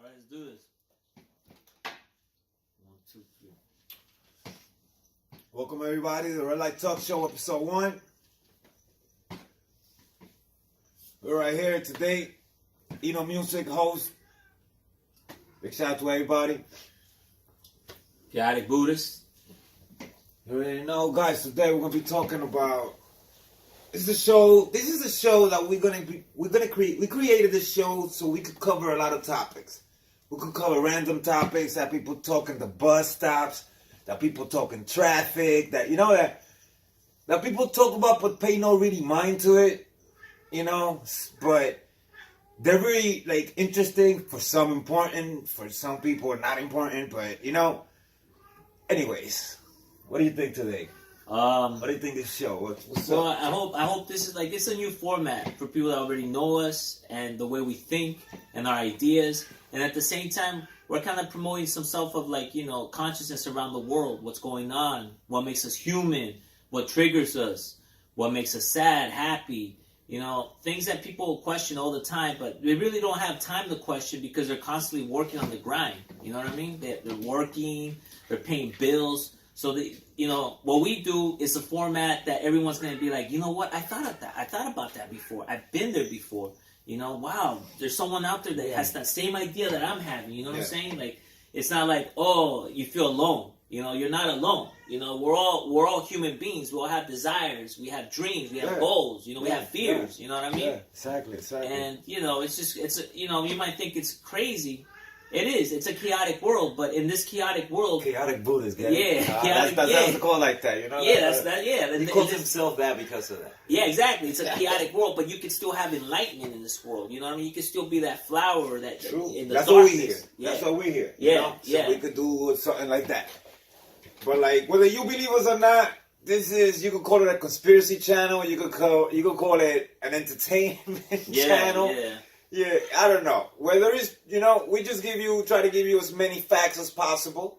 Alright, let's do this. 1, 2, 3. Welcome everybody to the Red Light Talk Show, episode 1. We're right here today. Innomuzik host. Big shout out to everybody. Chaoticbuddhist. You already know, guys. Today we're gonna be talking about. This is a show that we created this show so we could cover a lot of topics. We could cover random topics that people talk in the bus stops, that people talk in traffic, that people talk about but pay no really mind to it, but they're really interesting, for some important, for some people not important, but anyways, what do you think today? What do you think of this show? What's well, up? I hope this is it's a new format for people that already know us and the way we think and our ideas, and at the same time we're kind of promoting some self of consciousness around the world, what's going on, what makes us human, what triggers us, what makes us sad, happy, things that people question all the time, but they really don't have time to question because they're constantly working on the grind. You know what I mean? They're working, they're paying bills. So what we do is a format that everyone's going to be like, you know what? I thought about that before. I've been there before. Wow, there's someone out there that has that same idea that I'm having. You know what I'm saying? It's not like, oh, you feel alone. You're not alone. We're all human beings. We all have desires. We have dreams. We have goals. We have fears. You know what I mean? Yeah, exactly. And you might think it's crazy. It is. It's a chaotic world, but in this chaotic world, Chaoticbuddhist, chaotic. That's called like that, Yeah, that's that. Yeah, he calls himself that because of that. Yeah, exactly. It's a chaotic world, but you can still have enlightenment in this world. You know what I mean? You can still be that flower that True. in the That's darkness. what we hear. Yeah. That's what we hear. So we could do something like that. But whether you believe us or not, you could call it a conspiracy channel. You could call it an entertainment channel. Yeah, I don't know. Whether it's, we just try to give you as many facts as possible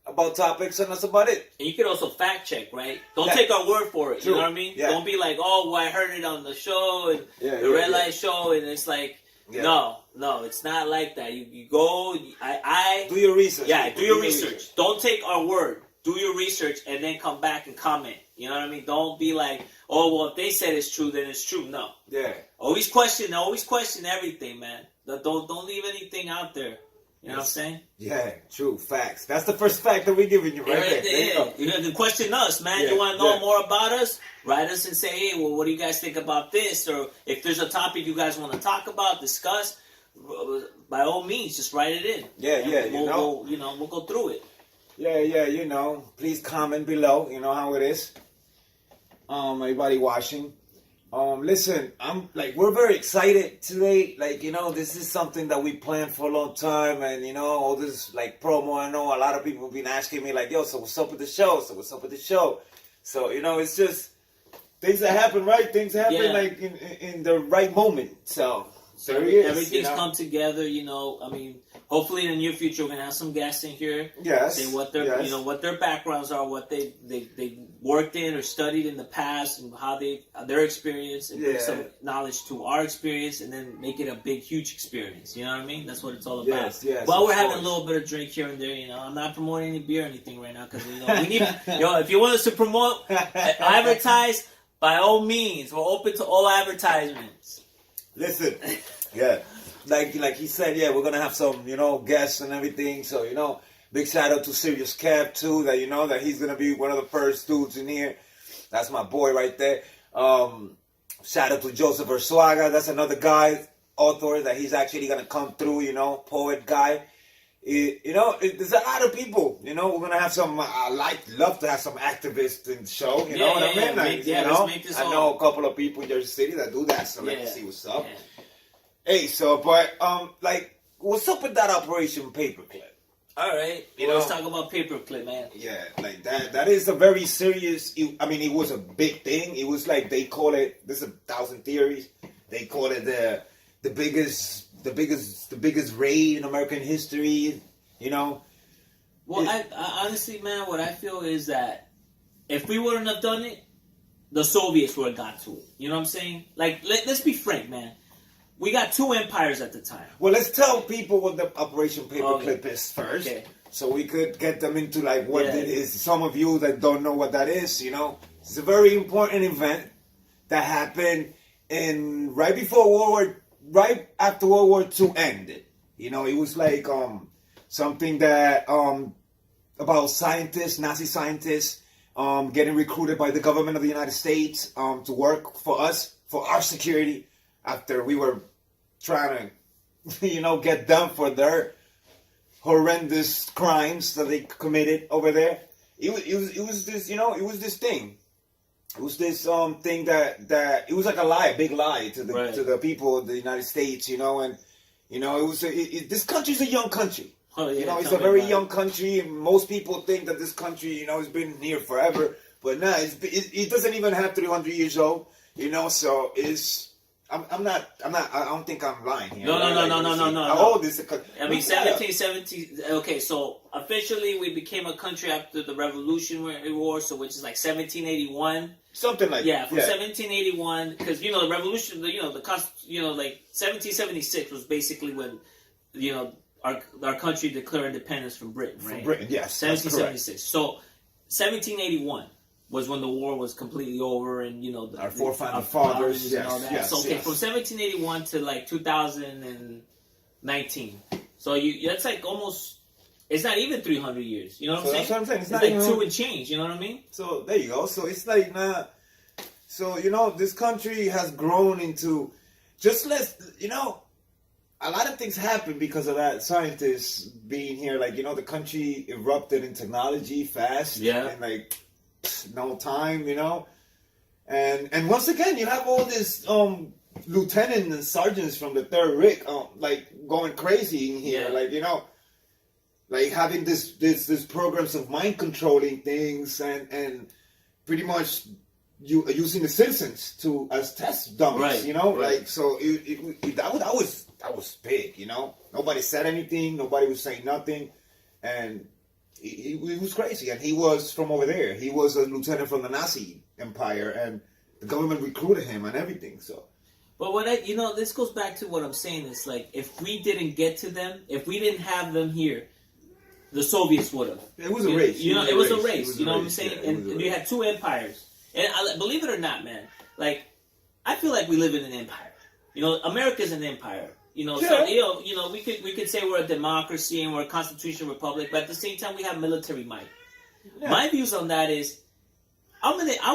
about topics, and that's about it. And you can also fact check, right? Don't take our word for it. True. You know what I mean? Yeah. Don't be like, oh, well, I heard it on the show, and the Red Light show, and it's like, no, it's not like that. You go, I do your research. Yeah, do your research. Don't take our word. Do your research, and then come back and comment. You know what I mean? Don't be like, oh, well, if they said it's true, then it's true. No. Yeah. Always question everything, man. Don't leave anything out there. You know what I'm saying? Yeah, true. Facts. That's the first fact that we're giving you right there. You have to question us, man. You want to know more about us? Write us and say, hey, well, what do you guys think about this? Or if there's a topic you guys want to talk about, discuss, by all means, just write it in. We'll go through it. Yeah, please comment below. You know how it is. Everybody watching. Listen, we're very excited today. This is something that we planned for a long time, and all this promo. I know a lot of people have been asking me yo, so what's up with the show? So it's just things that happen, right? Things happen in the right moment. So there it is. Everything's come together. I mean, hopefully in the near future we're gonna have some guests in here. Yes. Say what their what their backgrounds are, what they worked in or studied in the past, and how their experience, and bring some knowledge to our experience, and then make it a big, huge experience. You know what I mean? That's what it's all about. Yes. While we're having a little bit of drink here and there, I'm not promoting any beer or anything right now because we need. If you want us to promote, advertise, by all means, we're open to all advertisements. Listen, like he said, we're gonna have some, guests and everything. So, big shout out to Serious Cap too. That he's gonna be one of the first dudes in here. That's my boy right there. Shout out to Joseph Ersuaga. That's another guy, author, that he's actually gonna come through. Poet guy. There's a lot of people. We're gonna have some. Love to have some activists in the show. You know what I mean? Let's make this I know a couple of people in Jersey City that do that. So let's see what's up. Hey, what's up with that Operation Paperclip? All right, let's talk about Paperclip, man. Yeah, that is a very serious. It was a big thing. It was they call it. There's 1,000 theories. They call it the biggest raid in American history. Well, I honestly, man, what I feel is that if we wouldn't have done it, the Soviets would have got to it. You know what I'm saying? Let's be frank, man. we got two empires at the time. Well, let's tell people what the Operation Paperclip is first. Okay. So we could get them into like what Yeah. it is. Some of you that don't know what that is, it's a very important event that happened right after World War II ended. It was like something that about scientists, Nazi scientists, getting recruited by the government of the United States to work for us, for our security, after we were trying to, get them for their horrendous crimes that they committed over there. It was this, it was this thing. It was this thing that it was like a lie, a big lie to the people of the United States, and it was this country's a young country. Oh, yeah, It's a very young country, and most people think that this country, has been here forever, but no, it doesn't even have 300 years old, so it's. I don't think I'm lying here. No. How old is the country? I mean, 1770. Okay, so officially we became a country after the Revolutionary War, so which is like 1781. Something like that. From 1781, because the revolution, like 1776 was basically when our country declared independence from Britain, right? From Britain, yes. 1776. So 1781. Was when the war was completely over, and our forefathers, fathers, and all that. Yes, so from 1781 to like 2019, so that's like almost. It's not even 300 years. You know what I'm saying? That's what I'm saying. It's not like even 2 and change. You know what I mean? So there you go. So it's like So this country has grown into a lot of things happen because of that. Scientists being here, like the country erupted in technology fast. Yeah. And like. No time, and once again you have all this lieutenants and sergeants from the Third Reich like going crazy in here, like having this programs of mind controlling things and pretty much using the citizens as test dummies, right. like so that was big, nobody said anything, nobody was saying nothing, and. He was crazy, and he was from over there. He was a lieutenant from the Nazi Empire, and the government recruited him and everything. So, but this goes back to what I'm saying. It's like if we didn't get to them, if we didn't have them here, the Soviets would have. It was a race. It was a race. You know what I'm saying? Yeah, and you had two empires, and believe it or not, man, like I feel like we live in an empire. America's an empire. So we could say we're a democracy and we're a constitutional republic, but at the same time we have military might. Yeah. My views on that is, I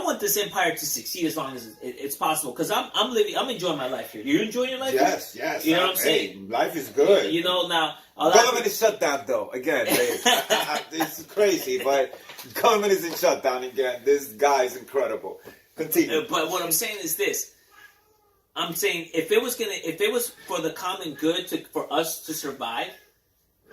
want this empire to succeed as long as it's possible, because I'm enjoying my life here. You enjoying your life? Yes. You know what I'm saying? Hey, life is good. Now government is shut down though. Again, it's crazy, but government is in shutdown again. This guy is incredible. Continue. But what I'm saying is this. I'm saying if it was for the common good for us to survive,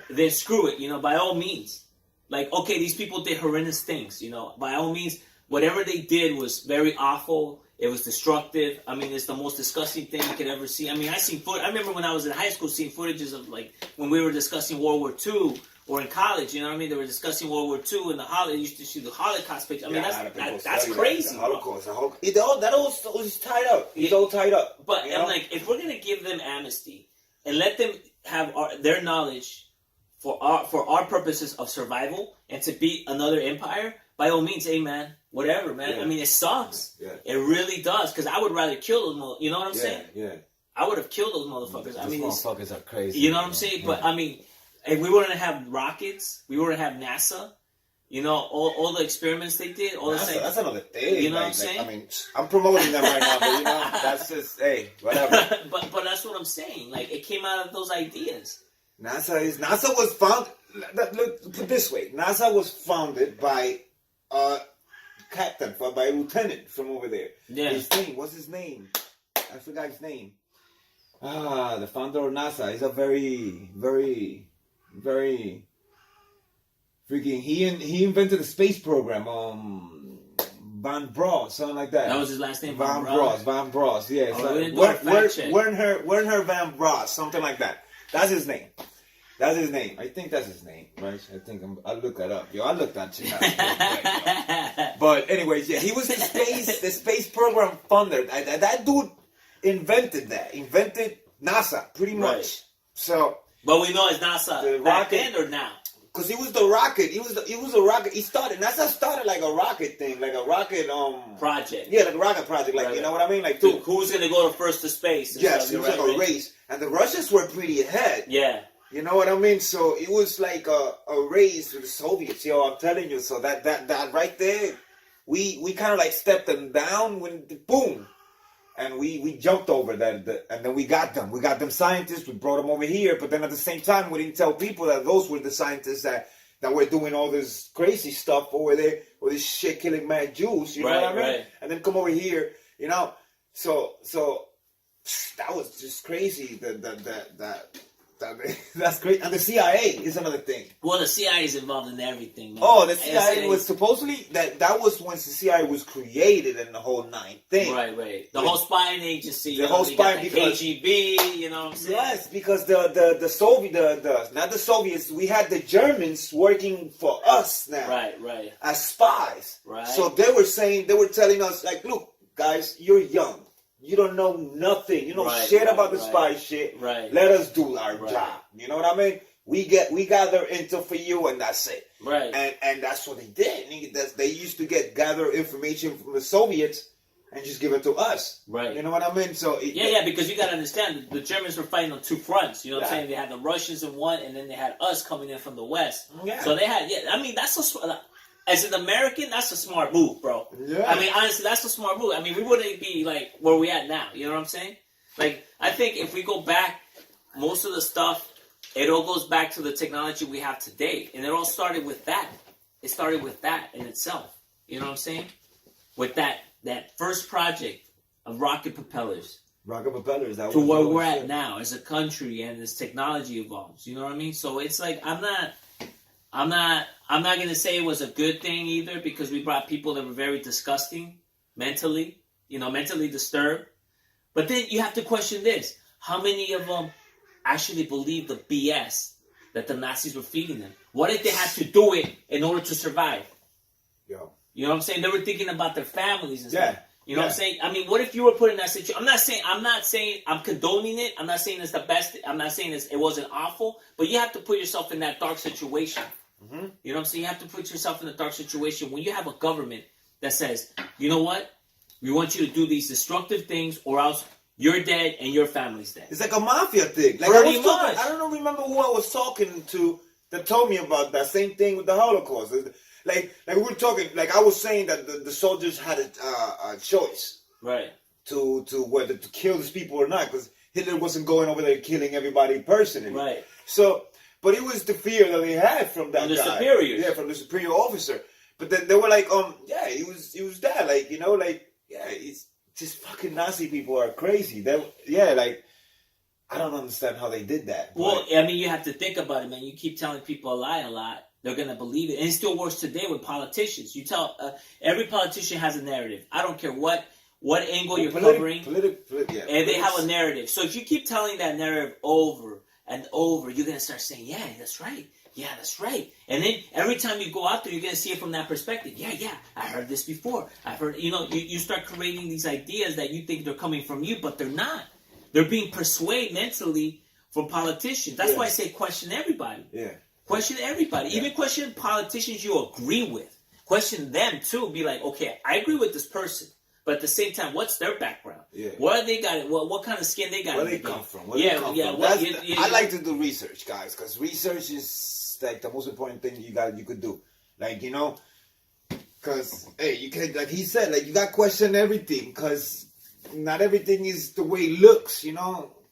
then screw it, by all means. Like, okay, these people did horrendous things, by all means, whatever they did was very awful. It was destructive. I mean, it's the most disgusting thing you could ever see. I mean, I remember when I was in high school seeing footages of like when we were discussing World War II or in college, you know what I mean? They were discussing World War II and you used to see the Holocaust picture. I mean, that's crazy. The Holocaust. That all is tied up. It's all tied up. But I'm like, if we're going to give them amnesty and let them have their knowledge for our purposes of survival and to beat another empire, by all means, hey, man, whatever, man. Yeah. I mean, it sucks. Yeah. It really does, because I would rather kill those, you know what I'm saying? Yeah. I would have killed those motherfuckers. Those motherfuckers are crazy. You know what I'm saying? Yeah. But, I mean... If we wouldn't have rockets, we wouldn't have NASA. All the experiments they did. That's another thing. You know what I'm saying? I mean, I'm promoting them right now, but that's just, hey, whatever. but that's what I'm saying. Like, it came out of those ideas. NASA was founded. Look, put it this way: NASA was founded by a captain, by a lieutenant from over there. Yeah. What's his name? I forgot his name. The founder of NASA is a very, very, very freaking. He invented the space program. Van Bros, something like that. That was his last name. Van Bros. Yeah. Werner Van Bros, something like that. That's his name. I think that's his name, right? I'll look that up. I looked that shit up. But anyways, yeah, he was the space program founder. That dude invented NASA, pretty much. Right. So, But we know it's NASA The back rocket- then or now. because it was the rocket, it was a rocket. NASA started like a rocket thing, like a rocket Project. Yeah, like a rocket project, like Right, you know right. what I mean, like Dude, who's gonna go to first to space? and yes, stuff, it was right, like a right? race, and the Russians were pretty ahead. Yeah. You know what I mean? So it was like a race with the Soviets, yo. I'm telling you. So that right there, we kind of like stepped them down when boom, and we jumped over that, and then we got them. We got them scientists. We brought them over here, but then at the same time, we didn't tell people that those were the scientists that were doing all this crazy stuff over there, or this shit killing mad Jews. You know Right, what I mean? right. And then come over here, you know. So that was just crazy. That's great. And the CIA is another thing. Well, the CIA is involved in everything, man. Oh, the CIA And was supposedly that was when the CIA was created and the whole nine thing. right. The Yeah. whole spying agency. The you know, whole you got spying the because- KGB. You know what I'm saying? Yes, because the Soviet not the Soviets, we had the Germans working for us now Right. as spies. Right. So they were telling us like, look, guys, you're young. You don't know nothing. You know Right, shit right, about the right. spy shit. Right. Let us do our Right. job. You know what I mean? We gather intel for you, and that's it. Right. And that's what they did. They used to gather information from the Soviets and just give it to us. Right. You know what I mean? So Yeah, because you got to understand, the Germans were fighting on two fronts. You know what I'm Yeah. saying? They had the Russians in one, and then they had us coming in from the West. Yeah. So they had, I mean, as an American, that's a smart move, bro. Yeah. I mean, honestly, that's a smart move. I mean, we wouldn't be like where we at now. You know what I'm saying? Like, I think if we go back, most of the stuff, it all goes back to the technology we have today. And it all started with that. It started with that in itself. You know what I'm saying? With that first project of rocket propellers rocket propellers. That to was where the we're shit. at now as a country and as technology evolves. You know what I mean? So it's like I'm not gonna say it was a good thing either, because we brought people that were very disgusting mentally, mentally disturbed. But then you have to question this: how many of them actually believe the BS that the Nazis were feeding them? What if they had to do it in order to survive? Yo. You know what I'm saying? They were thinking about their families and Yeah. stuff. You know what I'm saying? I mean, what if you were put in that situation? I'm not saying I'm condoning it. I'm not saying it's the best. I'm not saying it wasn't awful. But you have to put yourself in that dark situation. Mm-hmm. You know what I'm saying? You have to put yourself in a dark situation when you have a government that says, you know what? We want you to do these destructive things, or else you're dead and your family's dead. It's like a mafia thing. Like Pretty I was talking, much. I don't remember who I was talking to that told me about that same thing with the Holocaust. Like we were talking. Like I was saying that the soldiers had a choice Right. to whether to kill these people or not, because Hitler wasn't going over there killing everybody personally. Right. So, but it was the fear that they had from that From the guy. superiors. Yeah, from the superior officer. But then they were like, yeah, he was that, like, yeah, it's just fucking Nazi people are crazy. Like, I don't understand how they did that. Well, I mean, you have to think about it, man. You keep telling people a lie a lot, they're going to believe it. And it still works today with politicians. You tell, every politician has a narrative. I don't care what angle you're covering, and they have a narrative. So if you keep telling that narrative over and over, you're going to start saying, yeah, that's right. Yeah, that's right. And then every time you go out there, you're going to see it from that perspective. Yeah, I heard this before. I've heard, you start creating these ideas that you think they're coming from you, but they're not. They're being persuaded mentally from politicians. That's why I say question everybody. Yeah. Question everybody. Even question politicians you agree with. Question them too. Be like, okay, I agree with this person, but at the same time, what's their background? Yeah. What they got? What kind of skin they got? Where in they the come game? from? Where they come from? Well, I like to do research, guys, because research is like the most important thing you could do. Like, because hey, you can, like he said, like you got to question everything, because not everything is the way it looks.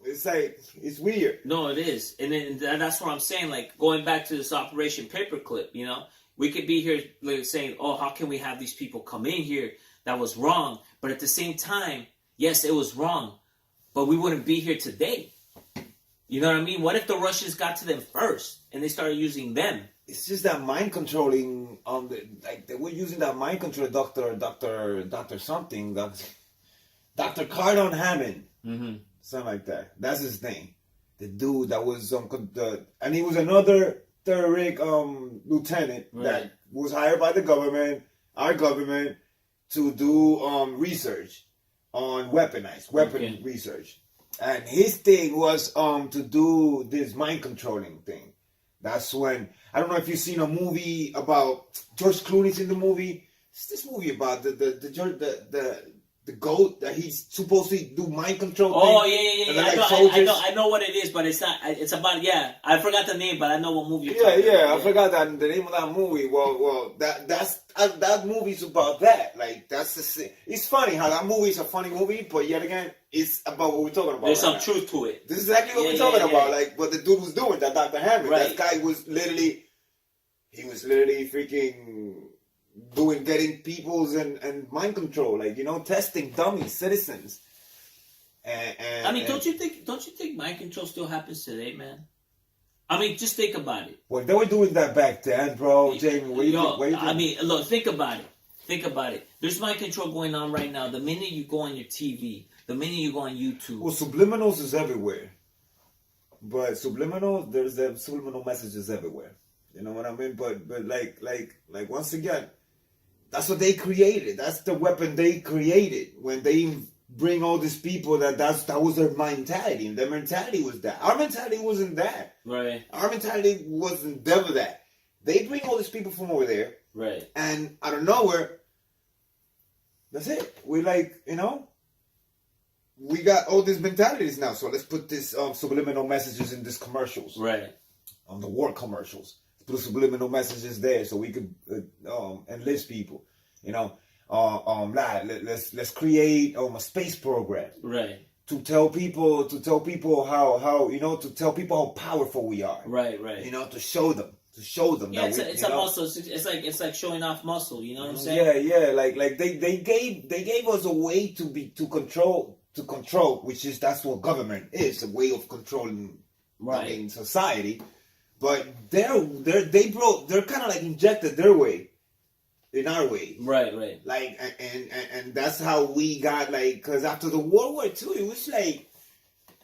It's like it's weird. No, it is, and then that's what I'm saying. Like going back to this Operation Paperclip, we could be here like, saying, "Oh, how can we have these people come in here? That was wrong." But at the same time, yes, it was wrong, but we wouldn't be here today. You know what I mean? What if the Russians got to them first and they started using them? It's just that mind controlling like they were using that mind control Doctor something, Dr. Cardon Hammond. Mm-hmm. Something like that. That's his name. The dude that was and he was another third rank lieutenant that was hired by the government, our government, to do research on weapon research. And his thing was to do this mind controlling thing. That's when, I don't know if you've seen a movie about George Clooney's in the movie. It's this movie about the goat that he's supposed to do mind control thing. Oh yeah. Like I know what it is, but it's not. It's about I forgot the name, but I know what movie you're talking about. I forgot the name of that movie. Well, that movie's about that. Like it's funny how that movie's a funny movie, but yet again, it's about what we're talking about. There's right some now. truth to it. This is exactly what we're talking about. Like what the dude was doing, that Dr. Hammond. Right. That guy was literally freaking getting people's and mind control, like testing dummies, citizens. And I mean, don't you think mind control still happens today, man? I mean, just think about it. Well, they were doing that back then, bro. Jamie, what do you think? I mean, look, think about it. There's mind control going on right now. The minute you go on your TV, the minute you go on YouTube. Well, subliminals is everywhere. But there's subliminal messages everywhere. You know what I mean? But like once again, that's what they created. That's the weapon they created when they bring all these people. That was their mentality, and their mentality was that. Our mentality wasn't that. Right. Our mentality wasn't never that. They bring all these people from over there, right? And out of nowhere, that's it. We we got all these mentalities now. So let's put this subliminal messages in these commercials, right? On the war commercials. Put subliminal messages there so we could enlist people. Let's create a space program, right? To tell people how to tell people how powerful we are, right? To show them. Yeah, that it's a muscle. It's like showing off muscle. You know what I'm saying? Yeah. Like they gave us a way to control, which is that's what government is, a way of controlling, right, society. But they're kind of like injected their way in our way. Right. Like and that's how we got, like, because after the World War II,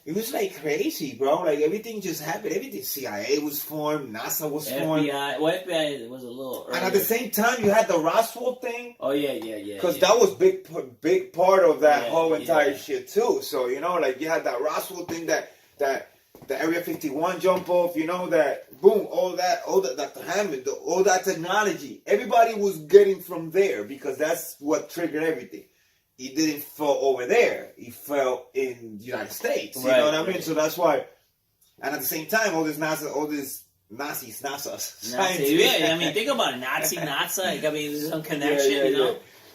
it was like crazy, bro. Like everything just happened. Everything. CIA was formed. NASA was formed. FBI was a little earlier. And at the same time, you had the Roswell thing. Oh yeah. Because that was big part of that whole entire shit too. So like you had that Roswell thing that the Area 51 jump off, that boom, all that Dr. Hammond, all that technology. Everybody was getting from there because that's what triggered everything. It didn't fall over there. It fell in the United States. You know what I mean? So that's why. And at the same time, all this Nazis, yeah, I mean, think about it. Nazi. I mean, there's some connection, Yeah.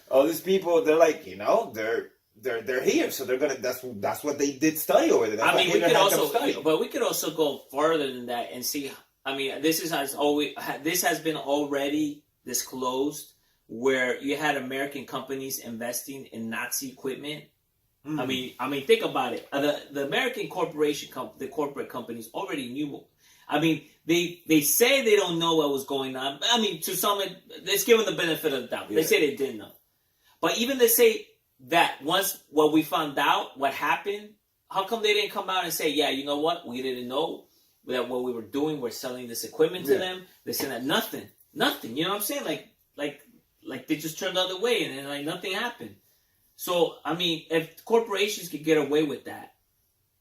All these people, they're like, they're here, so they're gonna. That's what they did study over there. That's I mean, we could also go further than that and see. I mean, this has been already disclosed, where you had American companies investing in Nazi equipment. I mean, think about it. The American the corporate companies already knew. I mean, they say they don't know what was going on. I mean, to some, let's give them the benefit of the doubt. They say they didn't know, but even they say that once we found out what happened, how come they didn't come out and say, yeah, you know what, we didn't know that what we were doing, we're selling this equipment to them. They said that nothing. You know what I'm saying? Like they just turned the other way and then like nothing happened. So I mean, if corporations could get away with that,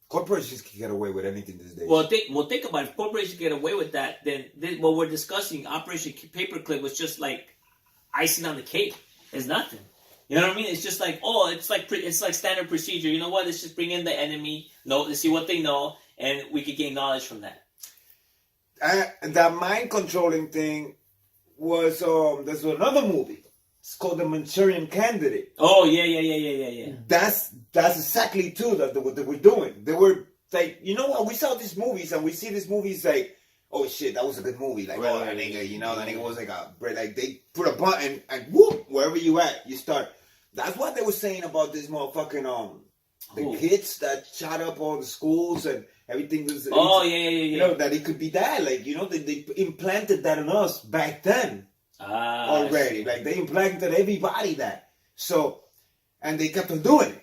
corporations can get away with anything these days. Well, think about it. If corporations get away with that, then what we're discussing, Operation Paperclip, was just like icing on the cake. It's nothing. You know what I mean? It's just like, it's like standard procedure. You know what? Let's just bring in the enemy. Let's see what they know, and we could gain knowledge from that. That mind controlling thing was there's another movie. It's called The Manchurian Candidate. Oh yeah. That's exactly too that they were doing. They were like, you know what? We saw these movies and we see these movies like, oh shit, that was a good movie. Like, right, that nigga, that nigga was like they put a button and whoop, wherever you at, you start. That's what they were saying about this motherfucking the kids that shot up all the schools and everything was. Yeah. That it could be that, like, they implanted that in us back then already. Like they implanted everybody that. So, and they kept on doing it.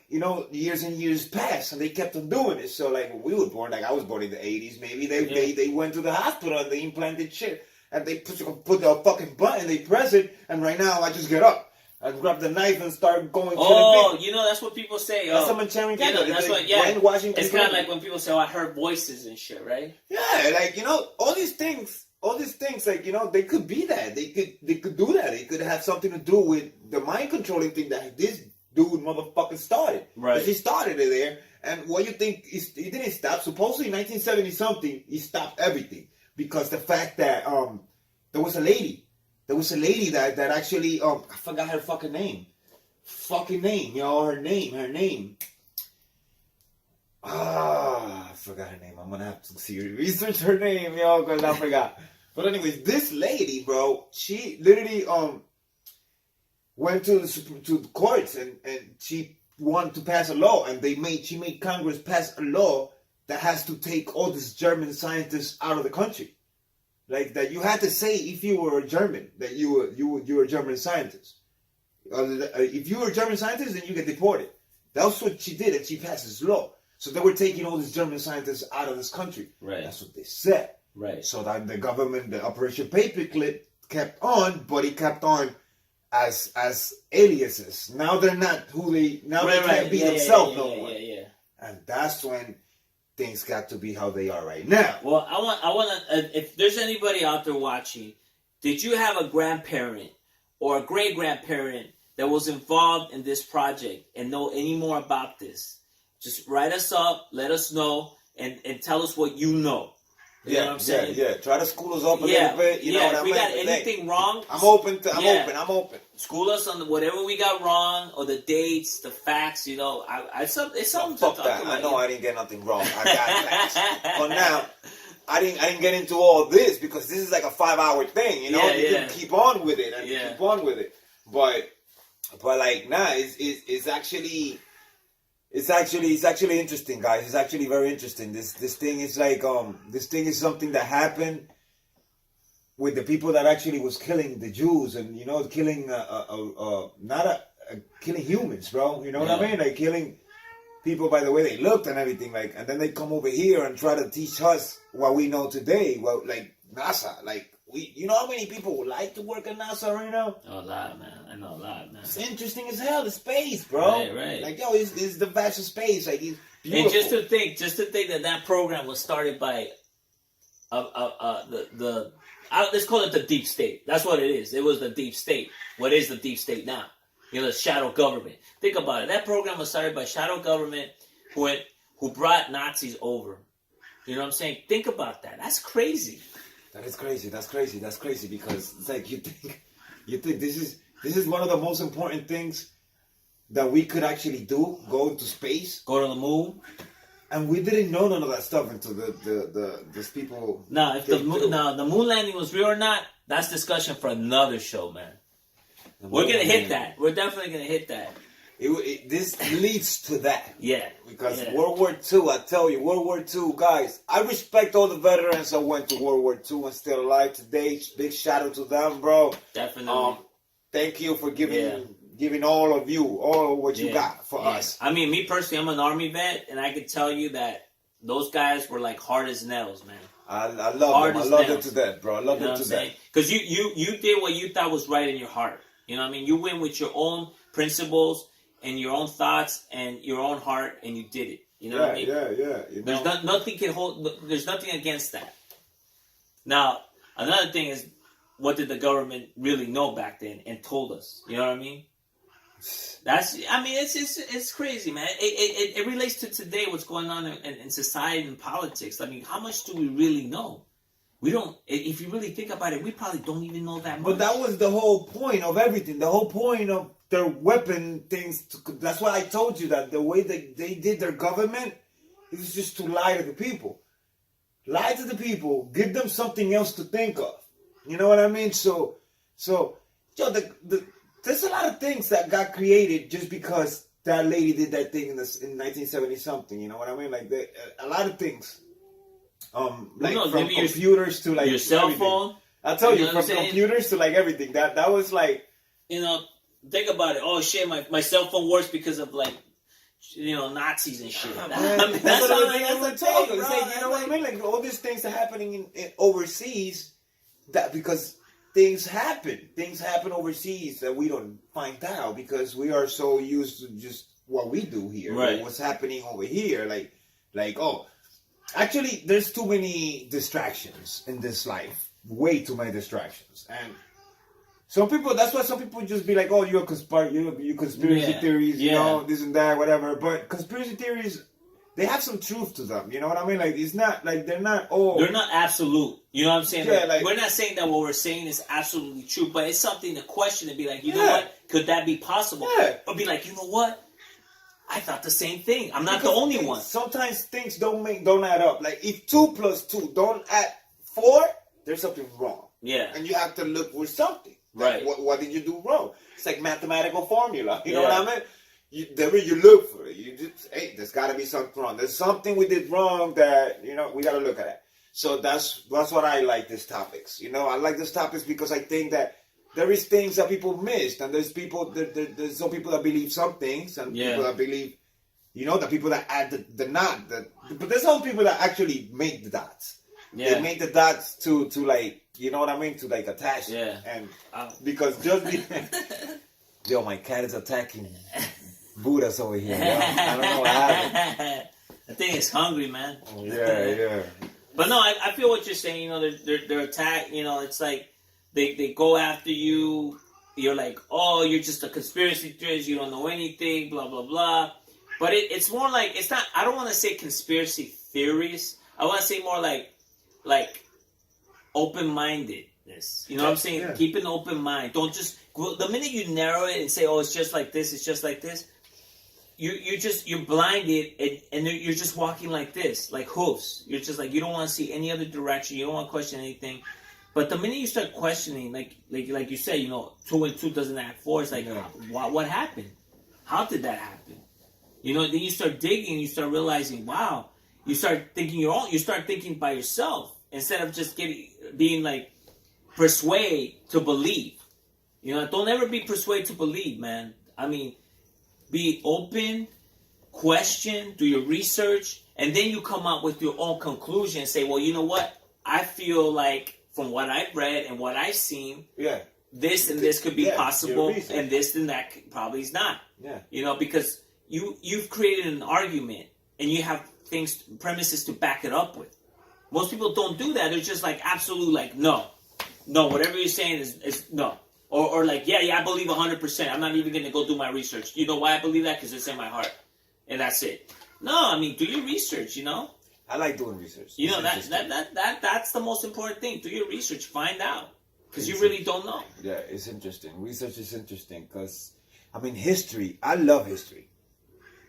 Years and years passed, and they kept on doing it. So, like, when we were born, like I was born in the 80s, maybe they went to the hospital and they implanted shit, and they put the fucking button, they press it, and right now I just get up. and grab the knife and start going. Oh, that's what people say. That's a Manchurian Candidate. That's what. Brainwashing. It's kind of like when people say, "Oh, I heard voices and shit," right? Yeah, like all these things, like they could be that. They could do that. It could have something to do with the mind controlling thing that this dude motherfucker started. Right. He started it there. And what you think, he didn't stop. Supposedly in 1970 something, he stopped everything. Because the fact that there was a lady that actually, I forgot her fucking name. Her name. I forgot her name. I'm gonna have to research her name, because I forgot. But anyways, this lady, bro, she literally went to the courts and she wanted to pass a law, and she made Congress pass a law that has to take all these German scientists out of the country. Like that, you had to say if you were a German that you were a German scientist. If you were a German scientist, then you get deported. That's what she did, and she passed this law. So they were taking all these German scientists out of this country. Right. That's what they said. Right. So that the government, the Operation Paperclip, kept on, but it kept on as aliases. Now they're not who they. Now they can't be themselves no more. Yeah. And that's when things got to be how they are right now. Well, I want to. If there's anybody out there watching, did you have a grandparent or a great grandparent that was involved in this project and know any more about this? Just write us up, let us know, and tell us what you know. You know what I'm saying? Yeah. Try to school us up a little bit. You know what I mean? If we got anything wrong, I'm open. I'm open. School us on whatever we got wrong, or the dates, the facts. It's something to talk about. I know I didn't get nothing wrong. I got facts. But now, I didn't get into all this because this is like a 5-hour thing. You can keep on with it and keep on with it. But like it's actually. It's actually interesting, guys. It's actually very interesting. This thing is like this thing is something that happened with the people that actually was killing the Jews and killing killing humans, bro. You know what I mean? Like killing people by the way they looked and everything. Like, and then they come over here and try to teach us what we know today. Well, like NASA, like. You know how many people would like to work at NASA right now? A lot, man. I know a lot, man. It's interesting as hell, the space, bro. Right. Like, it's the vast of space. Like, it's beautiful. And just to think that program was started by let's call it the deep state. That's what it is. It was the deep state. What is the deep state now? The shadow government. Think about it. That program was started by shadow government who brought Nazis over. You know what I'm saying? Think about that. That's crazy. That is crazy. That's crazy because it's like you think this is one of the most important things that we could actually do, go into space, go to the moon, and we didn't know none of that stuff until these people. Now, if the moon landing was real or not, that's discussion for another show, man. We're gonna hit that. We're definitely gonna hit that. This leads to that. Yeah. Because World War II, I tell you, World War II, guys, I respect all the veterans that went to World War II and still alive today. Big shout out to them, bro. Definitely. Thank you for giving all of you all what you got for us. I mean, me personally, I'm an Army vet, and I can tell you that those guys were like hard as nails, man. I love them. I love them to death, bro. I love them to death. Because you did what you thought was right in your heart. You know what I mean? You went with your own principles and your own thoughts and your own heart, and you did it. You know what I mean? Yeah. There's nothing against that. Now, another thing is, what did the government really know back then and told us? You know what I mean? It's crazy, man. It relates to today, what's going on in society and politics. I mean, how much do we really know? We don't. If you really think about it, we probably don't even know that much. But that was the whole point of everything. The whole point of their weapon things. That's why I told you that the way that they did their government is just to lie to the people. Lie to the people. Give them something else to think of. You know what I mean? So, there's a lot of things that got created just because that lady did that thing in 1970 something. You know what I mean? Like a lot of things. Like from computers to like your cell everything. phone. I'll tell you, from computers to like everything. That was like, think about it. Oh shit, my cell phone works because of like, Nazis and shit. That's what I'm talking. It's like, you know what I mean? Like all these things are happening in overseas. That because things happen. Things happen overseas that we don't find out because we are so used to just what we do here. Right. What's happening over here. Like, oh, actually, there's too many distractions in this life. Way too many distractions. And some people, that's why some people just be like, oh, you're conspiracy theories, you know, this and that, whatever. But conspiracy theories, they have some truth to them. You know what I mean? Like, it's not, like, they're not absolute. You know what I'm saying? Yeah, like, we're not saying that what we're saying is absolutely true, but it's something to question and be like, you know what? Could that be possible? Yeah. Or be like, you know what? I thought the same thing. I'm not the only one. Sometimes things don't add up. Like, if 2 + 2 don't add 4, there's something wrong. Yeah. And you have to look for something. Right. Like, what did you do wrong? It's like mathematical formula. You know what I mean? You look for it. You just, hey, there's got to be something wrong. There's something we did wrong that, you know, we got to look at it. So that's what I like these topics. You know, I like these topics because I think that there is things that people missed, and there's there's some people that believe some things, and people that believe, you know, the people that add the knot. But there's some people that actually make the dots. Yeah. They make the dots to like, you know what I mean, to like attach. Yeah. And because just yo, my cat is attacking Buddhas over here. Yo. I don't know what happened. I think it's hungry, man. Yeah. But no, I feel what you're saying. You know, they're attack. You know, it's like they go after you. You're like, oh, you're just a conspiracy theorist. You don't know anything. Blah blah blah. But it's more like, it's not. I don't want to say conspiracy theories. I want to say more like open-mindedness. You know what I'm saying? Yeah. Keep an open mind. Don't just the minute you narrow it and say, oh, it's just like this. It's just like this. You're blinded and you're just walking like this, like hoofs. You're just like, you don't want to see any other direction. You don't want to question anything. But the minute you start questioning, like you said, you know, 2 and 2 doesn't add 4. It's like, what happened? How did that happen? You know, then you start digging. You start realizing, wow. You start thinking you start thinking by yourself instead of just being like persuade to believe. You know, don't ever be persuade to believe, man. I mean, be open, question, do your research, and then you come up with your own conclusion and say, well, you know what? I feel like from what I've read and what I've seen, this and this could be possible, and this and that probably is not. Yeah. You know, because you've created an argument and you have premises to back it up with. Most people don't do that. They're just like absolute, like, no, whatever you're saying is no. Or like, yeah, I believe 100%. I'm not even going to go do my research. You know why I believe that? Because it's in my heart. And that's it. No, I mean, do your research, you know? I like doing research. You know, that's the most important thing. Do your research. Find out. Because you really don't know. Yeah, it's interesting. Research is interesting because, I mean, history. I love history.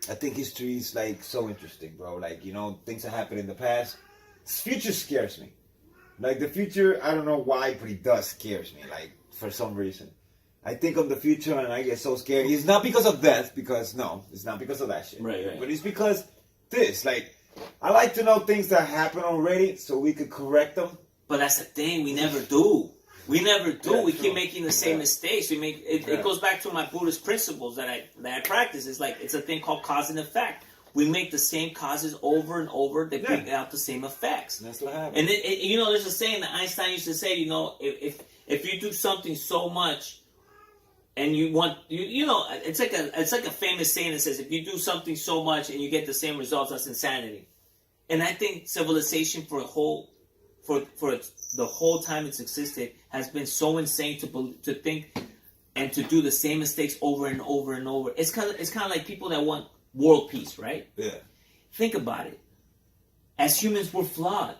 I think history is, like, so interesting, bro. Like, you know, things that happened in the past. Future scares me. Like, the future, I don't know why, but it does scares me, like, for some reason. I think of the future and I get so scared. It's not because of death, because, no, it's not because of that shit. Right. But it's because like, I like to know things that happen already so we could correct them. But that's the thing, we never do. We never do. Yeah, we keep making the same mistakes. We make it goes back to my Buddhist principles that I practice. It's like, it's a thing called cause and effect. We make the same causes over and over. They bring out the same effects. That's what happens. And you know, there's a saying that Einstein used to say. You know, if you do something so much, and you want you know, it's like a famous saying that says, if you do something so much and you get the same results, that's insanity. And I think civilization for the whole time it's existed has been so insane to think and to do the same mistakes over and over and over. It's kind of like people that want world peace, right? Yeah. Think about it. As humans, we're flawed.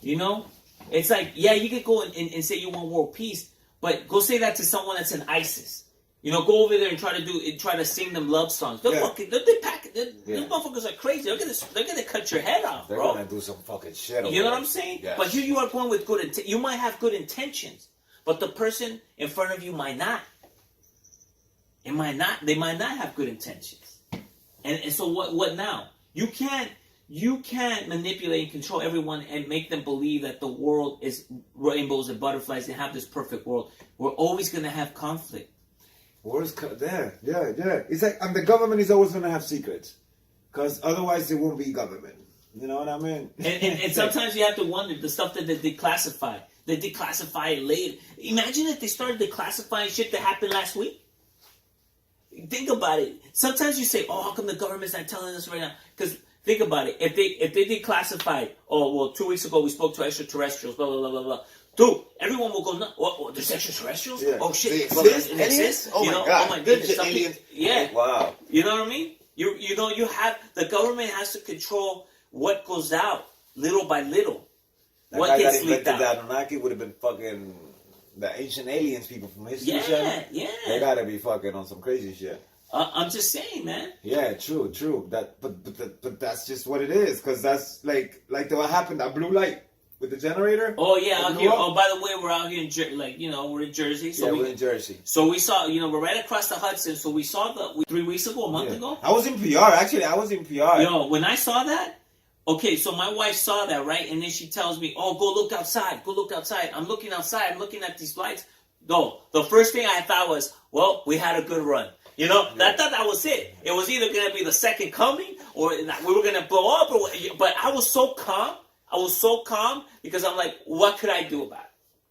You know? It's like, yeah, you could go and say you want world peace, but go say that to someone that's in ISIS. You know, go over there and try to sing them love songs. These motherfuckers are crazy. They're gonna cut your head off, bro. They're gonna do some fucking shit. You know what I'm saying? Yes. But here you are going with you might have good intentions, but the person in front of you might not. They might not have good intentions. And so what now? You can't manipulate and control everyone and make them believe that the world is rainbows and butterflies and have this perfect world. We're always going to have conflict. Yeah. It's like, and the government is always going to have secrets. Because otherwise it won't be government. You know what I mean? And sometimes you have to wonder the stuff that they declassify. They declassify it later. Imagine if they started declassifying shit that happened last week. Think about it. Sometimes you say, "Oh, how come the government's not telling us right now?" Because think about it. If they declassified, oh well, 2 weeks ago we spoke to extraterrestrials, blah blah blah blah blah. Dude, everyone will go nuts. Oh, there's extraterrestrials? Yeah. Oh shit! They exist? Oh my god! Oh my goodness! Aliens. Yeah. Wow. You know what I mean? You know you have the government has to control what goes out little by little. That guy that invented the Anunnaki would have been fucking the ancient aliens people from history. Yeah. They gotta be fucking on some crazy shit. I'm just saying, man. Yeah, true. But that's just what it is, because that's like what happened, that blue light with the generator. Oh yeah, out here. Oh, by the way, we're out here in we're in Jersey. So we're in Jersey. So we saw, we're right across the Hudson. So we saw 3 weeks ago, a month ago. I was in PR, actually. When I saw that, okay, so my wife saw that, right? And then she tells me, "Oh, go look outside. Go look outside." I'm looking outside. I'm looking at these lights. No, the first thing I thought was, well, we had a good run. I thought that was it. It was either going to be the second coming or we were going to blow up. But I was so calm. Because I'm like, what could I do about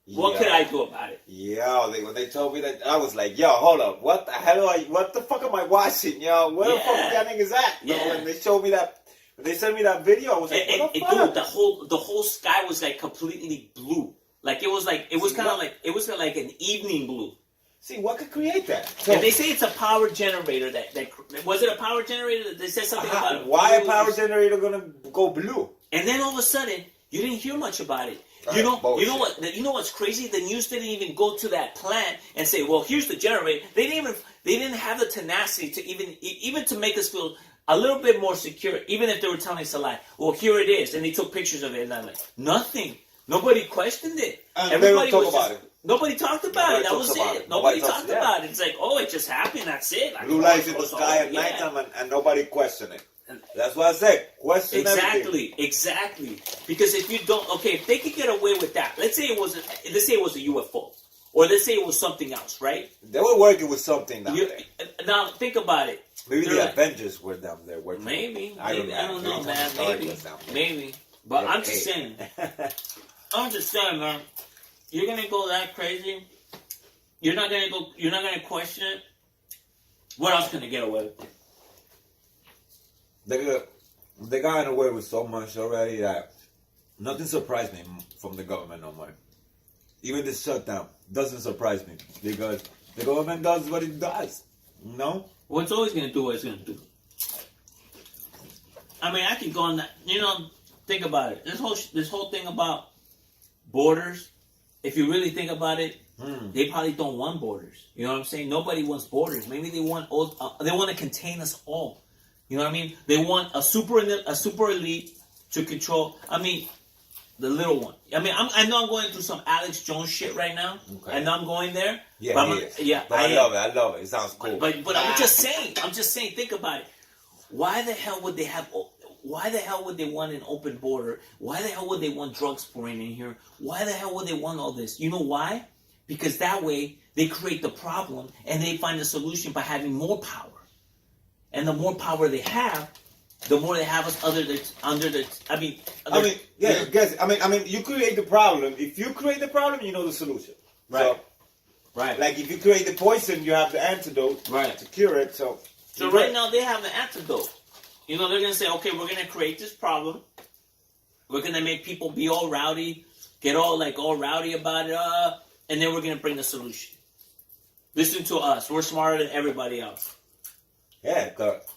it? What could I do about it? Yo, when they told me that, I was like, yo, hold up. What the fuck am I watching, yo? Where the fuck are y'all niggas at? Yeah. When they showed me that, when they sent me that video, I was like, what the fuck? Dude, the whole sky was like completely blue. Like it was kind of like an evening blue. See, what could create that? So, and they say it's a power generator. That was it a power generator? They said something about it. Why a power generator gonna go blue? And then all of a sudden, you didn't hear much about it. You know what's crazy? The news didn't even go to that plant and say, "Well, here's the generator." They didn't have the tenacity to even to make us feel a little bit more secure, even if they were telling us a lie. Well, here it is, and they took pictures of it, and I'm like, nothing. Nobody questioned it. Everybody talked about it. Nobody talked about it. That was it. Nobody talked about it. It's like, oh, it just happened. That's it. Blue lights in the sky at nighttime, and nobody questioned it. That's what I said. Question everything. Exactly. Because if you don't, if they could get away with that, let's say it was a UFO, or let's say it was something else, right? They were working with something down there. Now think about it. Maybe the Avengers were down there working. Maybe. I don't know, man. Maybe. But I'm just saying. Man. You're gonna go that crazy. You're not gonna question it. What else can they get away with? They got away with so much already that nothing surprised me from the government no more. Even this shutdown doesn't surprise me because the government does what it does. No? Well, it's always gonna do what it's gonna do. I mean, I can go on that. Think about it. This whole thing about borders. If you really think about it, they probably don't want borders. You know what I'm saying? Nobody wants borders. Maybe they want to contain us all. You know what I mean? They want a super elite to control. I mean, the little one. I mean, I know I'm going through some Alex Jones shit right now. Okay. I know I'm going there. Yeah, but I love it. It sounds cool. But I'm just saying. Think about it. Why the hell would they have? Why the hell would they want an open border? Why the hell would they want drugs pouring in here? Why the hell would they want all this? You know why? Because that way they create the problem and they find a solution by having more power. And the more power they have, the more they have us you create the problem. If you create the problem, you know the solution. Right. So, right. Like if you create the poison, you have the antidote to cure it. So right now they have the antidote. They're going to say, okay, we're going to create this problem. We're going to make people be all rowdy, get all rowdy about it, and then we're going to bring the solution. Listen to us. We're smarter than everybody else. Yeah,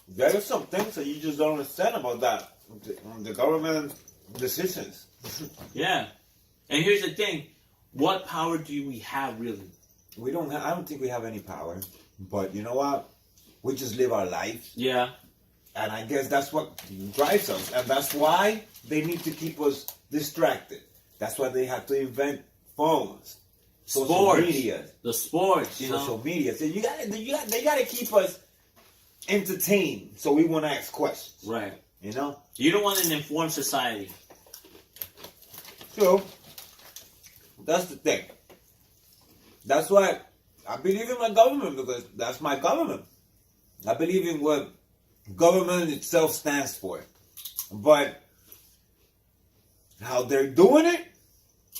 there are some things that you just don't understand about that. The government decisions. Yeah. And here's the thing. What power do we have, really? I don't think we have any power. But you know what? We just live our life. Yeah. And I guess that's what drives us. And that's why they need to keep us distracted. That's why they have to invent phones. Social media. The sports, Social media. So they gotta keep us entertained so we wanna ask questions. Right. You know? You don't want an informed society. So that's the thing. That's why I believe in my government, because that's my government. I believe in what government itself stands for. But How they're doing it,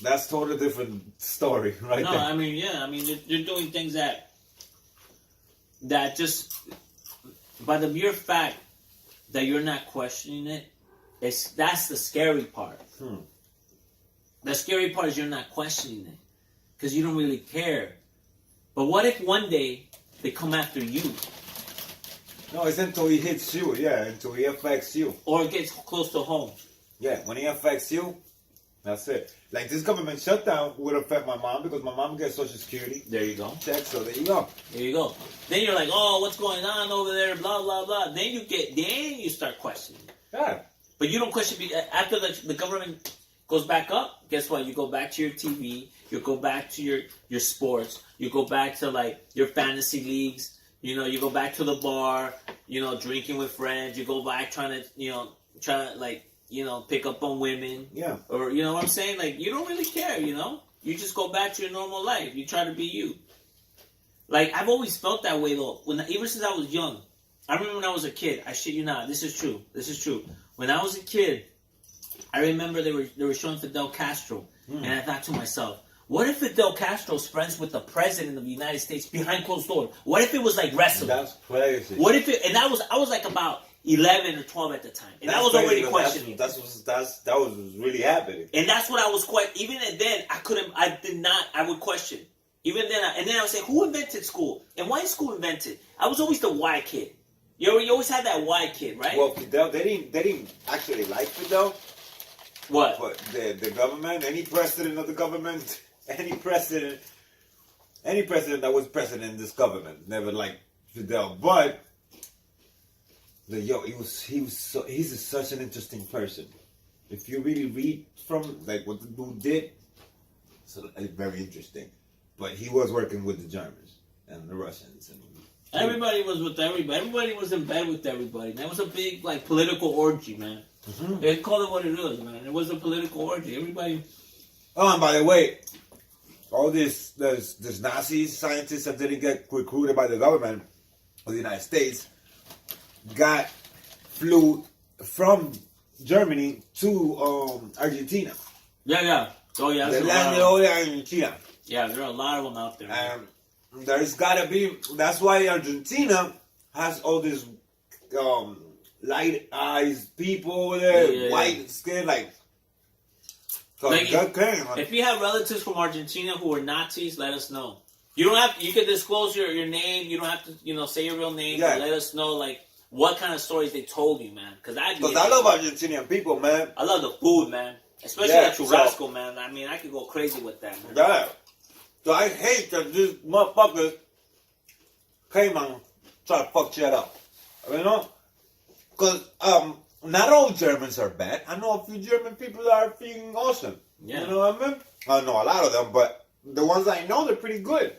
that's totally different story, right No, there. I mean, yeah, I mean, you're doing things that just by the mere fact that you're not questioning it, that's the scary part. The scary part is you're not questioning it because you don't really care. But what if one day they come after you? No, it's until he hits you, yeah, until he affects you. Or it gets close to home. Yeah, when he affects you, that's it. Like this government shutdown would affect my mom because my mom gets Social Security There you go. check, so there you go. There you go. Then you're like, oh, what's going on over there? Blah blah blah. Then you start questioning. Yeah. But you don't question after the government goes back up. Guess what? You go back to your TV. You go back to your sports. You go back to like your fantasy leagues. You know, you go back to the bar. You know, drinking with friends. You go back trying to pick up on women. Yeah. Or you know what I'm saying? Like you don't really care. You know, you just go back to your normal life. You try to be you. Like I've always felt that way though. Ever since I was young. I remember when I was a kid. I shit you not. This is true. This is true. When I was a kid, I remember they were showing Fidel Castro, and I thought to myself, what if Fidel Castro's friends with the president of the United States behind closed doors? What if it was like wrestling? That's crazy. What if it? And I was like about 11 or 12 at the time, and I was crazy already because questioning. that was really happening. And that's what I was even then I would question. Even then, and then I would say, who invented school? And why is school invented? I was always the why kid. You always had that why kid, right? Well, Fidel, they didn't actually like Fidel. What? But the government, any president of the government, any president that was president in this government never liked Fidel. But he's such an interesting person. If you really read from like what the dude did, it's very interesting. But he was working with the Germans and the Russians and. Everybody was with everybody. Everybody was in bed with everybody. That was a big like political orgy, man. They call it what it is, man. It was a political orgy. Everybody. Oh, and by the way, all these Nazi scientists that didn't get recruited by the government of the United States flew from Germany to Argentina. Yeah. Oh yeah. They landed over in Argentina. Yeah, there are a lot of them out there. Man. There's gotta be. That's why Argentina has all these light eyes people over there, white skin, like. If you have relatives from Argentina who are Nazis, let us know. You don't have. You can disclose your name. You don't have to, say your real name. Yeah. But let us know, like, what kind of stories they told you, man. Because I love Argentinian people, man. I love the food, man. Especially that churrasco, man. I mean, I could go crazy with that, man. Yeah. So I hate that these motherfuckers came and try to fuck shit up. You know? Because not all Germans are bad. I know a few German people that are freaking awesome. Yeah. You know what I mean? I know a lot of them, but the ones I know, they're pretty good.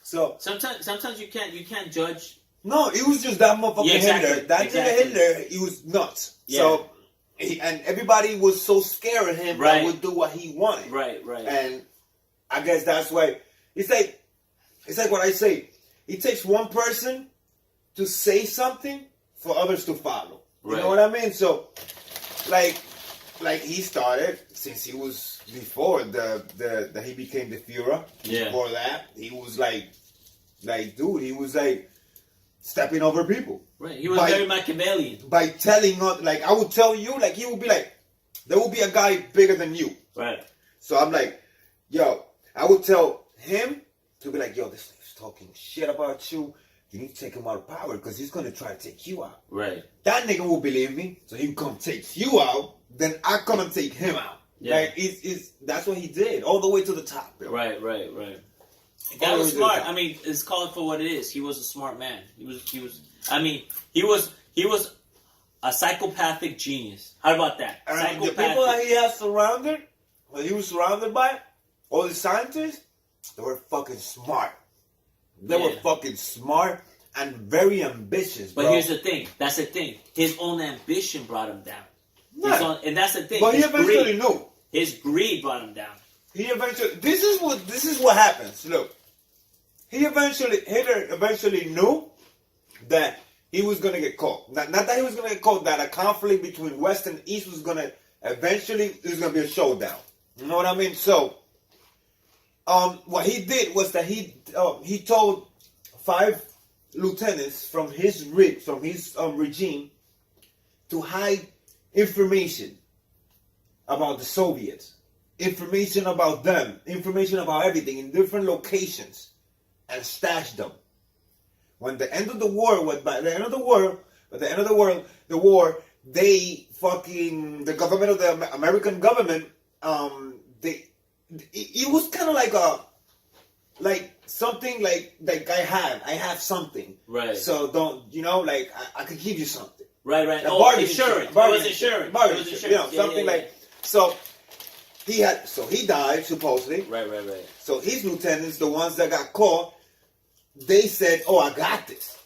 So sometimes you can't judge. No, it was just that motherfucker Hitler. That nigga Hitler, he was nuts. Yeah. So and everybody was so scared of him that would do what he wanted. Right. And I guess that's why it's like what I say. It takes one person to say something for others to follow. You know what I mean? So, like he started since he was before that he became the Führer. Yeah. Before that, he was like dude, he was like stepping over people. Right. He was very Machiavellian. By telling us, like I would tell you, like he would be like, there will be a guy bigger than you. Right. So I'm like, yo, I would tell him to be like, yo, this nigga's talking shit about you. You need to take him out of power because he's going to try to take you out. Right. That nigga will believe me. So he come take you out. Then I come and take him out. Yeah. Like, that's what he did. All the way to the top. Bro. Right. That was smart. I mean, it's called for what it is. He was a smart man. He was a psychopathic genius. How about that? The people that he was surrounded by, all the scientists, they were fucking smart. They were fucking smart and very ambitious, bro. But here's the thing. That's the thing. His own ambition brought him down. Right. And that's the thing. But he eventually knew. His greed brought him down. This is what happens. Look. Hitler eventually knew that he was gonna get caught. Not that he was gonna get caught, that a conflict between West and East was gonna Eventually, there's gonna be a showdown. You know what I mean? So, what he did was that he told 5 lieutenants from his regime to hide information about the Soviets, information about them, information about everything in different locations, and stash them. When the end of the war was by the end of the war, the government of the American government, it was kind of like something like I have something. Right. So don't, like I could give you something. Right. Insurance. It was insurance. You know, something like. So he died supposedly. Right. So his lieutenants, the ones that got caught, they said, "Oh, I got this."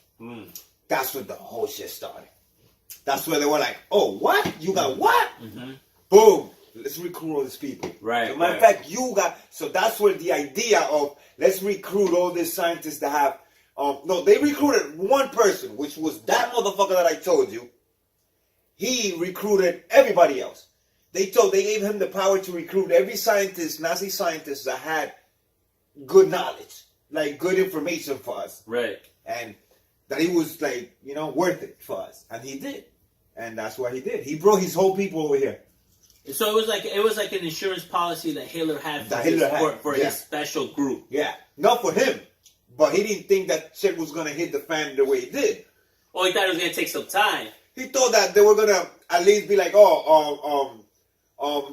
That's where the whole shit started. That's where they were like, "Oh, what? You got what?" Mm-hmm. Boom. Let's recruit all these people. Right. As a matter of fact, so that's where the idea of let's recruit all these scientists that have, no, they recruited one person, which was that motherfucker that I told you. He recruited everybody else. They gave him the power to recruit every scientist, Nazi scientist that had good knowledge, like good information for us. Right. And that he was worth it for us. And he did. And that's what he did. He brought his whole people over here. So it was like an insurance policy that Hitler had for his special group. Yeah, not for him, but he didn't think that shit was gonna hit the fan the way it did. Oh, he thought it was gonna take some time. He thought that they were gonna at least be like,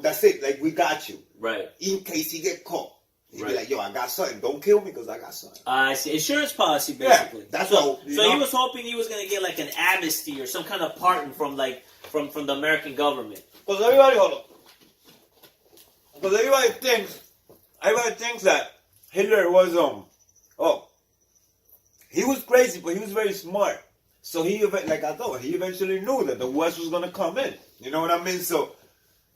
that's it, like we got you. Right. In case he get caught, he'd be like, yo, I got something. Don't kill me because I got something. I see. Insurance policy, basically. Yeah, that's so he was hoping he was gonna get like an amnesty or some kind of pardon from the American government. Because everybody thinks that Hitler was he was crazy, but he was very smart. So he eventually knew that the West was gonna come in. You know what I mean? So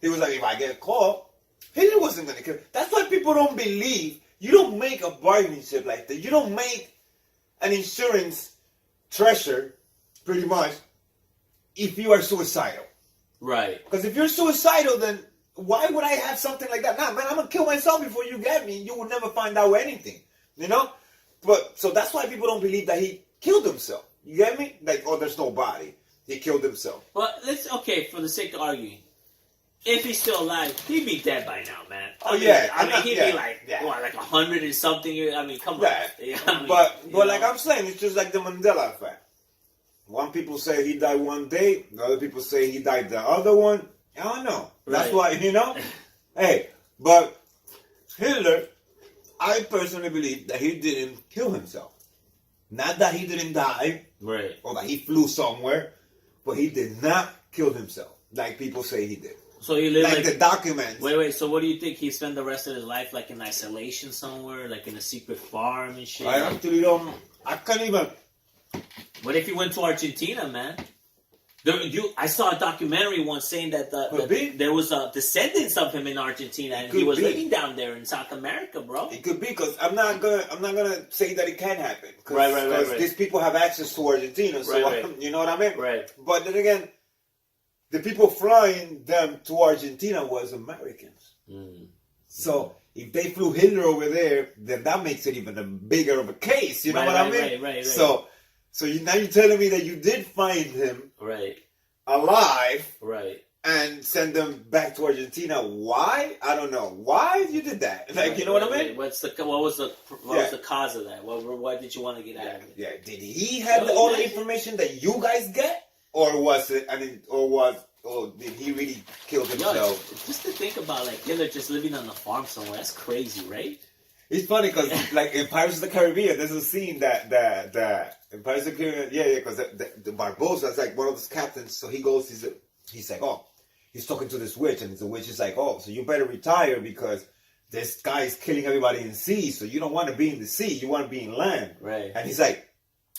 he was like, if I get caught, Hitler wasn't gonna kill. That's why people don't believe. You don't make a bargaining chip like that. You don't make an insurance treasure, pretty much, if you are suicidal. Right. Because if you're suicidal, then why would I have something like that? Nah, man, I'm going to kill myself before you get me. You will never find out anything. You know? But, so that's why people don't believe that he killed himself. You get me? Like, oh, there's no body. He killed himself. Well, for the sake of arguing, if he's still alive, he'd be dead by now, man. He'd be like 100 and something. I mean, come on. Yeah. But like I'm saying, it's just like the Mandela effect. One people say he died one day, the other people say he died the other one. I don't know. That's why, Hey, but Hitler, I personally believe that he didn't kill himself. Not that he didn't die, right, or that he flew somewhere, but he did not kill himself, like people say he did. So he lived like the documents. Wait. So what do you think? He spent the rest of his life like in isolation somewhere, like in a secret farm and shit? I actually don't. I can't even. What if he went to Argentina, man? I saw a documentary once saying that there was descendants of him in Argentina, and he was living down there in South America, bro. It could be, because I'm not gonna say that it can happen. Right. These people have access to Argentina, so you know what I mean. Right. But then again, the people flying them to Argentina was Americans. Mm. So if they flew Hitler over there, then that makes it even a bigger of a case. You know what I mean? Right. So now you're telling me that you did find him alive, and send them back to Argentina. Why? I don't know. Why you did that? Like, you know what I mean? What was the cause of that? Why did you want to get out of it? Yeah. Did he have all the information that you guys get, or was it? Or did he really kill himself? Yo, just to think about, like, Hitler just living on a farm somewhere. That's crazy, right? It's funny because, like, in Pirates of the Caribbean, there's a scene that in Pirates of the Caribbean, because the Barbosa is like one of the captains. So he goes, he's like, oh, he's talking to this witch, and the witch is like, oh, so you better retire because this guy is killing everybody in the sea. So you don't want to be in the sea, you want to be in land. Right. And he's like,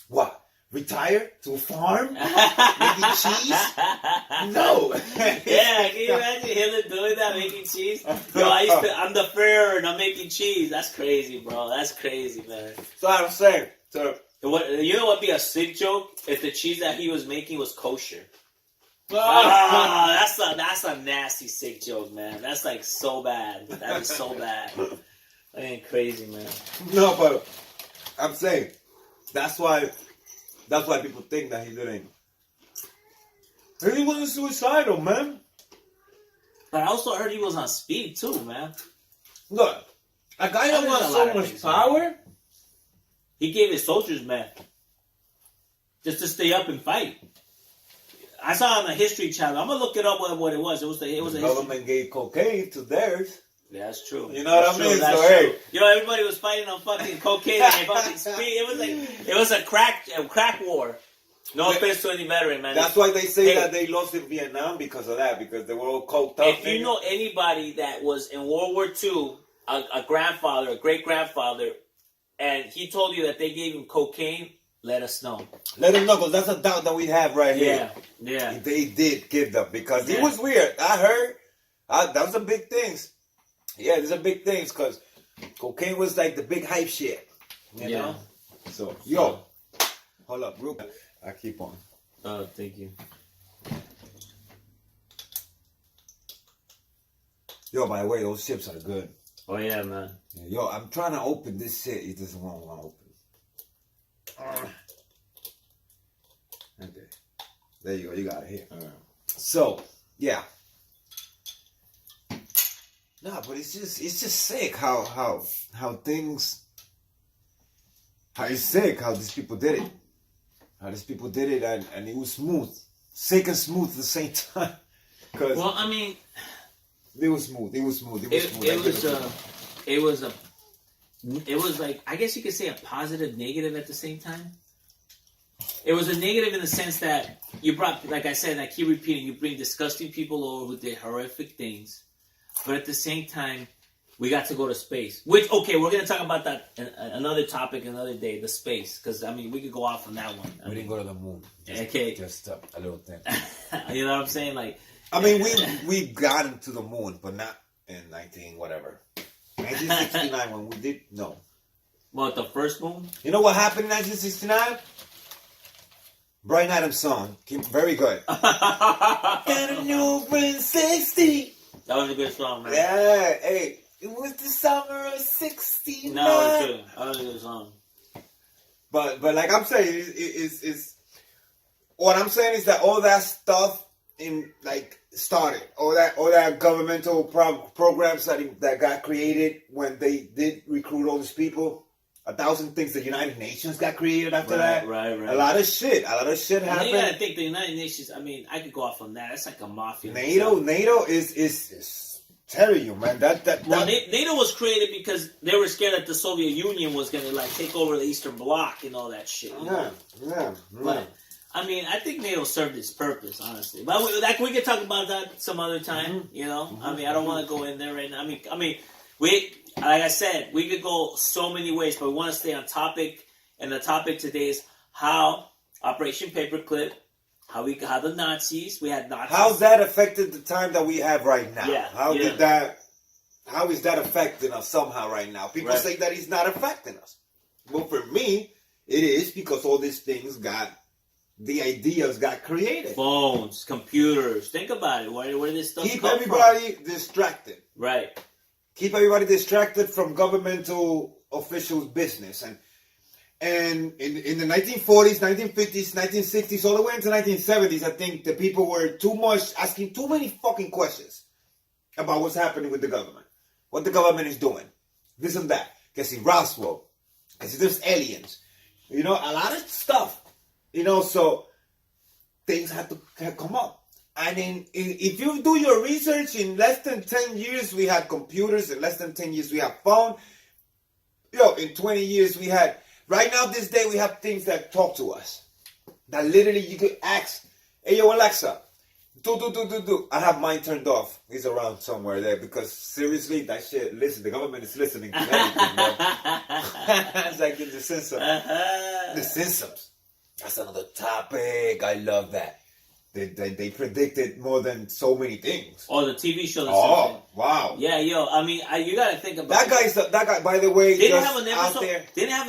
what? Retire to a farm? Making cheese? No. Yeah, can you imagine Hitler doing that, making cheese? Yo, I'm the Führer and I'm making cheese. That's crazy, bro. That's crazy, man. So I'm saying, you know what would be a sick joke? If the cheese that he was making was kosher. That's a nasty sick joke, man. That's like so bad. That is so bad. That ain't crazy, man. No, but I'm saying that's why people think that he didn't. He wasn't suicidal, man. But I also heard he was on speed too, man. Look, a guy that I wants heard a so lot of much things, power. He gave his soldiers, man, just to stay up and fight. I saw it on the History Channel. I'm gonna look it up what it was. It was The a government gave cocaine to theirs. Yeah, that's true. You know what I mean? That's So, true. hey. You know, everybody was fighting on fucking cocaine and fucking speed. It was a crack war. No offense to any veteran, man. That's why they say that they lost in Vietnam because of that, because they were all coked up. If you know anybody that was in World War II, a grandfather, a great grandfather, and he told you that they gave him cocaine, let us know. Let them know, because that's a doubt that we have right here. Yeah. They did give them, because it was weird. I heard that was a big things. Yeah, there's a big things, because cocaine was like the big hype shit. You know? So, hold up, real quick. I keep on. Oh, thank you. Yo, by the way, those chips are good. Oh, yeah, man. Yo, I'm trying to open this shit. It doesn't want to open. Okay. There you go. You got it here. All right. So, yeah. Nah, but it's just sick how things. How it's sick how these people did it. How these people did it, and it was smooth. Sick and smooth at the same time. Well, I mean, it was smooth. It was like, I guess you could say a positive negative at the same time. It was a negative in the sense that you brought, like I said, and I keep repeating, you bring disgusting people over who did horrific things. But at the same time, we got to go to space. Which, okay, we're going to talk about that another topic another day, the space. Because, I mean, we could go off on that one. We didn't go to the moon. Just a little thing. You know what I'm saying? Like, I mean, we got to the moon, but not in 1969 when we did. No. What, the first moon? You know what happened in 1969? Bryan Adams' song came very good. Got a new friend 60. That was a good song, man. Yeah, hey, it was the summer of 69. No, it's true. That was a good song. But like I'm saying, is what I'm saying is that all that stuff started, all that governmental programs that got created when they did recruit all these people. 1,000 things. The United Nations got created after that. Right. A lot of shit happened. You gotta think the United Nations. I mean, I could go off on that. It's like a mafia. NATO is telling you, man. NATO was created because they were scared that the Soviet Union was gonna like take over the Eastern Bloc and all that shit. Yeah. But I mean, I think NATO served its purpose, honestly. But we could talk about that some other time. Mm-hmm. You know, I mean, I don't want to go in there right now. I mean, like I said, we could go so many ways, but we want to stay on topic. And the topic today is how Operation Paperclip, how the Nazis, we had Nazis. How's that affected the time that we have right now? Yeah. How is that affecting us somehow right now? People say that it's not affecting us. Well, for me, it is, because all these things the ideas got created. Phones, computers. Think about it. Where did this stuff Keep come everybody distracted. Right. Keep everybody distracted from governmental officials' business. And in the 1940s, 1950s, 1960s, all the way into 1970s, I think the people were asking too many fucking questions about what's happening with the government. What the government is doing. This and that. Que si Roswell. Que si there's aliens. You know, a lot of stuff. You know, so things had to come up. And if you do your research, in less than 10 years, we had computers. In less than 10 years, we have phone. In 20 years, we had... Right now, this day, we have things that talk to us. That literally you could ask, hey, yo, Alexa, do. I have mine turned off. He's around somewhere there, because seriously, that shit, listen, the government is listening to everything, bro. It's like in The Simpsons. The Simpsons. That's another topic. I love that. They predicted more than so many things. Oh, the TV show. Wow. Yeah, I mean, you got to think about that guy. By the way, didn't have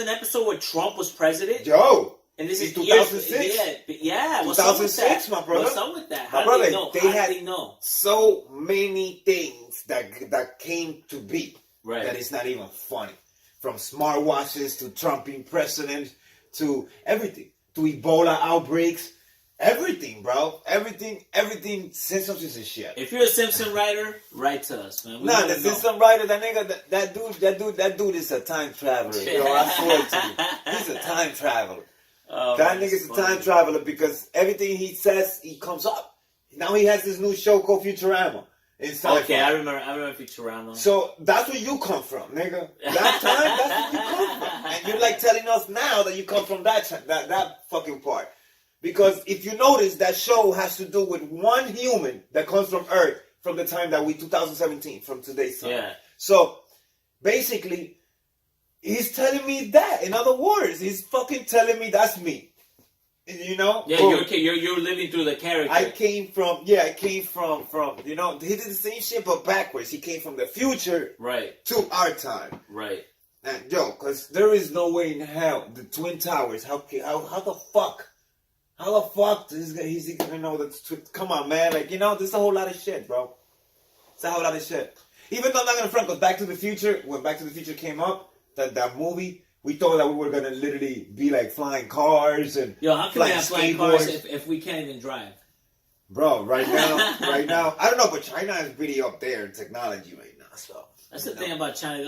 an episode where Trump was president. Yo, And this in is 2006. Yeah. What's 2006, my brother. What's up with that? My How brother, do they know? they How had do they know? so many things that came to be Right. that it's not even funny. From smartwatches to Trump being president to everything, to Ebola outbreaks, everything, bro. Everything. Simpsons is a shit. If you're a Simpson writer, write to us, man. We Nah, wanna the know. Simpson writer, that nigga, that dude is a time traveler. You know, I swear to you, he's a time traveler. Oh, That man, nigga's it's a funny. time traveler because everything he says, he comes up. Now he has this new show called Futurama. Okay, I remember Futurama. So that's where you come from, nigga. That time, that's where you come from. And you're like telling us now that you come from that fucking part. Because if you notice, that show has to do with one human that comes from Earth from the time that 2017, from today's time. Yeah. So basically, he's telling me that. In other words, he's fucking telling me that's me. You know? Yeah, Boom. you're living through the character. I came from, you know, he did the same shit but backwards. He came from the future Right. to our time. Right. And yo, because there is no way in hell, the Twin Towers, how the fuck he's gonna know that, come on, man, like, you know, there's a whole lot of shit, bro. It's a whole lot of shit. Even though I'm not gonna front, because Back to the Future, when Back to the Future came up, that movie, we thought that we were gonna literally be like flying cars and Yo, how can we have flying cars skateboards. if we can't even drive? Bro, right now, I don't know, but China is pretty up there in technology right now, so. That's the thing about China.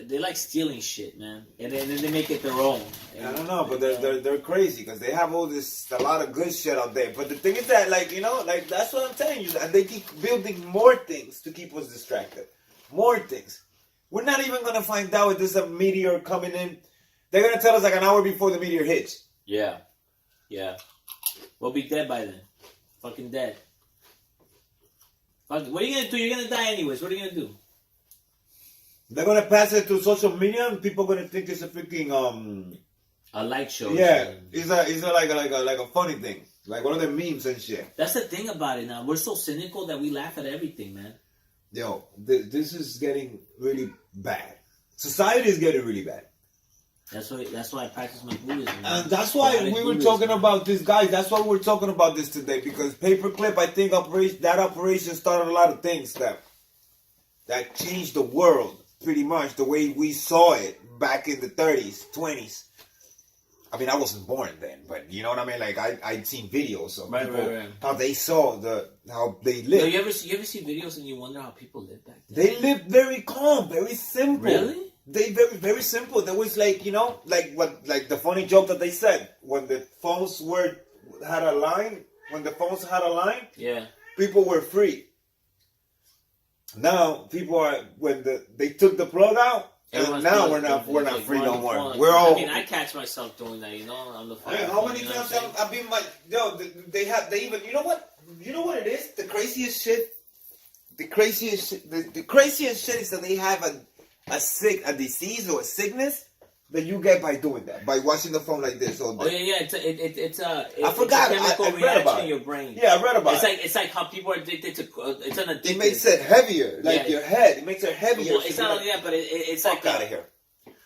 They like stealing shit, man, and then they make it their own. I don't know, but they're crazy because they have a lot of good shit out there. But the thing is that, like, you know, like, that's what I'm telling you, and they keep building more things to keep us distracted. More things. We're not even gonna find out if there's a meteor coming in. They're gonna tell us like an hour before the meteor hits. Yeah. We'll be dead by then. Fucking dead. What are you gonna do? You're gonna die anyways. What are you gonna do? They're gonna pass it to social media, and people are gonna think it's a freaking A light show. yeah, it's like a funny thing, like one of the memes and shit. That's the thing about it now. We're so cynical that we laugh at everything, man. Yo, this is getting really bad. Society is getting really bad. That's why I practice my Buddhism. And that's why we were talking about this, guys. That's why we're talking about this today, because Paperclip, I think that operation started a lot of things that changed the world pretty much the way we saw it back in the 30s, 20s. I mean, I wasn't born then, but you know what I mean. Like I'd seen videos of people how they saw how they lived. Yo, you ever see videos and you wonder how people lived back then? They lived very calm, very simple. Really? They very simple. There was like, you know, like the funny joke that they said when the phones had a line. When the phones had a line, Yeah. people were free. Now people are they took the plug out. And now we're not free no more. We're all. I mean, I catch myself doing that, you know, on the phone. Hey, how many times I've been like, yo, they even, you know what it is? The craziest shit is that they have a disease or a sickness that you get by doing that, by watching the phone like this all day. Oh yeah, I forgot. It's a chemical I read reaction about in it. your brain. Yeah, I read about it. It's like how people are addicted to. It's an addiction. It makes it heavier, like your head. It makes it heavier. Well, it's not only that, but it's like out of here.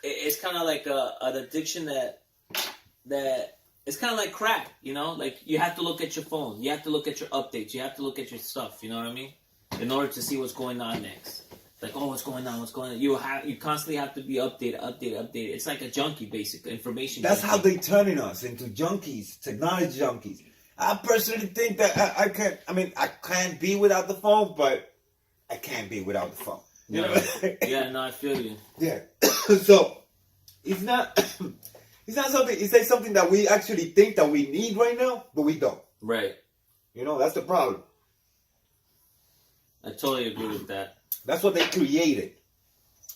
It's kind of like an addiction that it's kind of like crack, you know. Like you have to look at your phone, you have to look at your updates, you have to look at your stuff. You know what I mean? In order to see what's going on next. Like, oh, what's going on? You constantly have to be updated. It's like a junkie, basic information. That's junkie. how they turning us into junkies, technology junkies. I personally think that I can't. I mean, I can't be without the phone, but I can't be without the phone. You know? Yeah, no, I feel you. Yeah. So it's not something. It's like something that we actually think that we need right now, but we don't. Right. You know, that's the problem. I totally agree with that. That's what they created.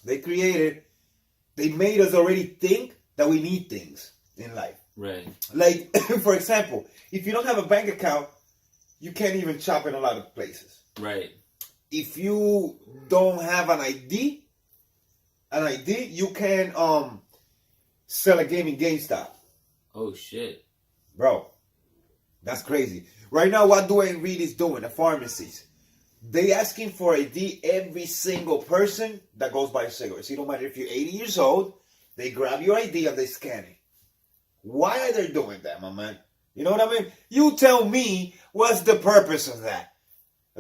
They made us already think that we need things in life. Right. Like, for example, if you don't have a bank account, you can't even shop in a lot of places. Right. If you don't have an ID, you can sell a game in GameStop. Oh shit. Bro, that's crazy. Right now, what Dwayne Reed is doing, the pharmacies, they asking for ID every single person that goes by cigarettes. It don't matter if you're 80 years old, they grab your ID and they scan it. Why are they doing that, my man? You know what I mean? You tell me what's the purpose of that.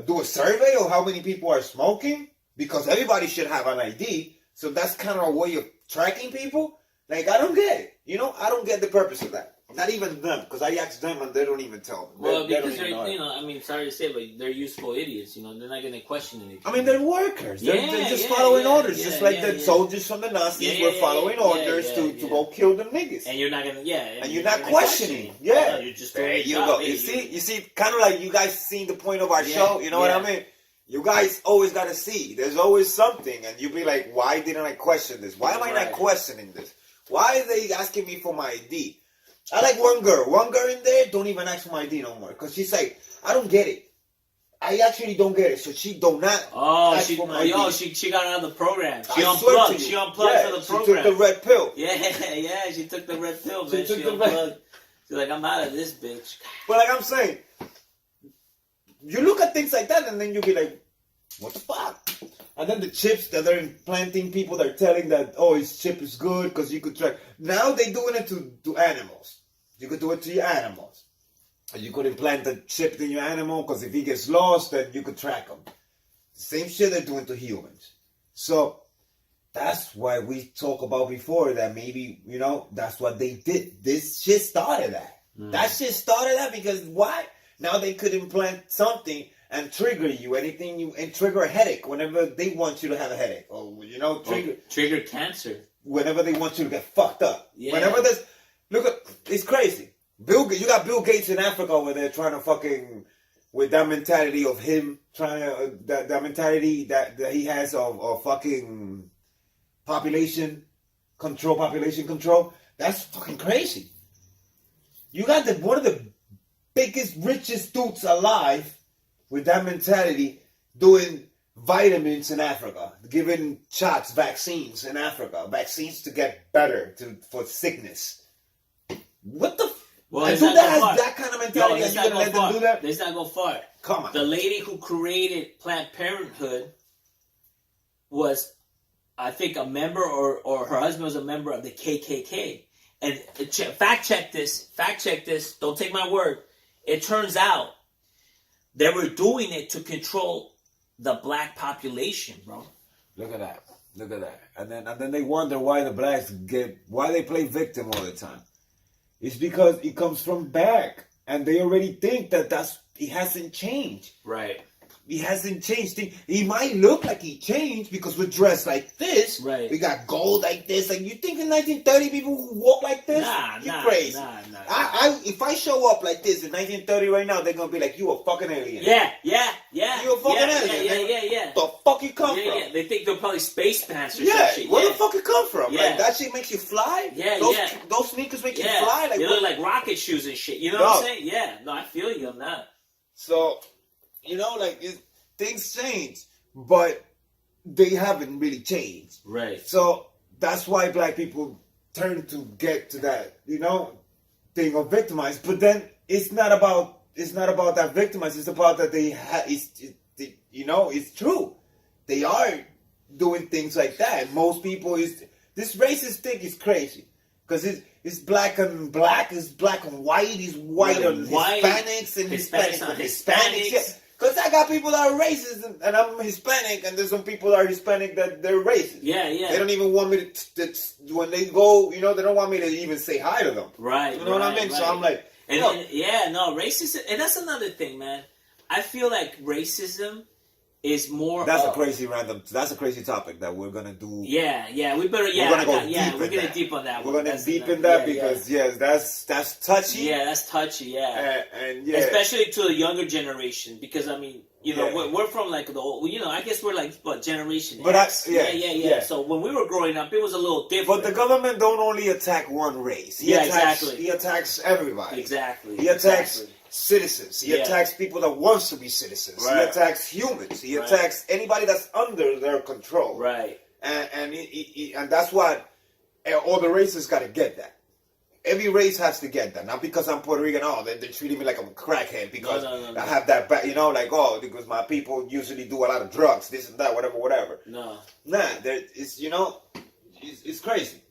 Do a survey of how many people are smoking? Because everybody should have an ID. So that's kind of a way of tracking people. Like, I don't get it. You know, I don't get the purpose of that. Not even them, because I asked them and they don't even tell me. Well, they because don't even know. you know, I mean, sorry to say, but they're useful idiots. You know, they're not going to question anything. I mean, they're workers. They're just Yeah, following yeah, orders. yeah, just like yeah, the yeah. soldiers from the Nazis Yeah, were yeah, following yeah, orders yeah, to yeah. go kill them niggas. And you're not going to, And you're not questioning. No, Yeah. you're just doing There your you job. go. Hey, You see, kind of like you guys seen the point of our show. You know what I mean? You guys always got to see. There's always something. And you be like, why didn't I question this? Why am I not questioning this? Why are they asking me for my ID? I like one girl. One girl in there don't even ask for my ID no more. Because she's like, I don't get it. I actually don't get it. So she do not ask for my ID. She got out of the program. She I swear to unplugged. you. She unplugged for the program. She took the red pill. Yeah, she took the red pill, man. She She took the unplugged. She's like, I'm out of this bitch. But like I'm saying, you look at things like that and then you be like, what the fuck? And then the chips that they're implanting, people that are telling that, oh, his chip is good because you could track. Now they're doing it to animals. You could do it to your animals. And you could implant the chip in your animal because if he gets lost, then you could track him. Same shit they're doing to humans. So that's why we talk about before that maybe, you know, that's what they did. This shit started that. That shit started that because why? Now they could implant something and trigger you, and trigger a headache whenever they want you to have a headache. Or, you know, trigger cancer. Whenever they want you to get fucked up. Yeah. Whenever there's, look at, it's crazy. You got Bill Gates in Africa where they're trying to fucking, with that mentality of him trying to, that mentality that he has of fucking population control. That's fucking crazy. You got one of the biggest, richest dudes alive with that mentality doing vitamins in Africa, giving shots, vaccines in Africa, vaccines to get better for sickness. What the? Well, and dude that has that kind of mentality, and you're gonna let them do that? Let's not go far. Come on. The lady who created Planned Parenthood was, I think, a member, or her husband was a member of the KKK. And fact check this. Don't take my word. It turns out they were doing it to control the black population, bro. Look at that. And then they wonder why the blacks why they play victim all the time. It's because it comes from back, and they already think that it hasn't changed. Right. He hasn't changed. He might look like he changed because we're dressed like this. Right. We got gold like this. Like, you think in 1930 people who walk like this? You're crazy. Nah. If I show up like this in 1930 right now, they're gonna be like, you a fucking alien. Yeah. You a fucking alien. Yeah. The fuck you come from? Yeah. They think they're probably space pants or some shit. Where the fuck it come from? Yeah. Like, that shit makes you fly? Those sneakers make you fly? Like, they look like rocket shoes and shit. You know what I'm saying? Yeah. No, I feel you on that. So, you know, like, things change, but they haven't really changed. Right. So that's why black people turn to get to that, you know, thing of victimized. But then it's not about that victimized. It's about that it's true. They are doing things like that. Most people this racist thing is crazy because it's black and black, it's black and white, it's white on Hispanics and Hispanics on Hispanics. Yeah. Because I got people that are racist, and I'm Hispanic, and there's some people that are Hispanic that they're racist. Yeah. They don't even want me to when they go, you know, they don't want me to even say hi to them. Right. You know what I mean? Right. So I'm like, racism, and that's another thing, man. I feel like racism is more. That's a crazy topic that we're gonna do. Yeah, we better. Yeah, we're gonna deep on that. We're gonna deep in that because that's touchy. Yeah, that's touchy. Yeah, and especially to the younger generation because I mean, you know, we're from like the old. You know, I guess we're like what generation? But X. Yeah. So when we were growing up, it was a little different. But the government don't only attack one race. He attacks everybody. Exactly. He attacks citizens. He attacks people that wants to be citizens. Right. He attacks humans. He attacks anybody that's under their control. Right. And that's what all the races got to get that. Every race has to get that. Not because I'm Puerto Rican, they're treating me like I'm a crackhead because I have that, because my people usually do a lot of drugs, this and that, whatever. No. Nah, it's crazy.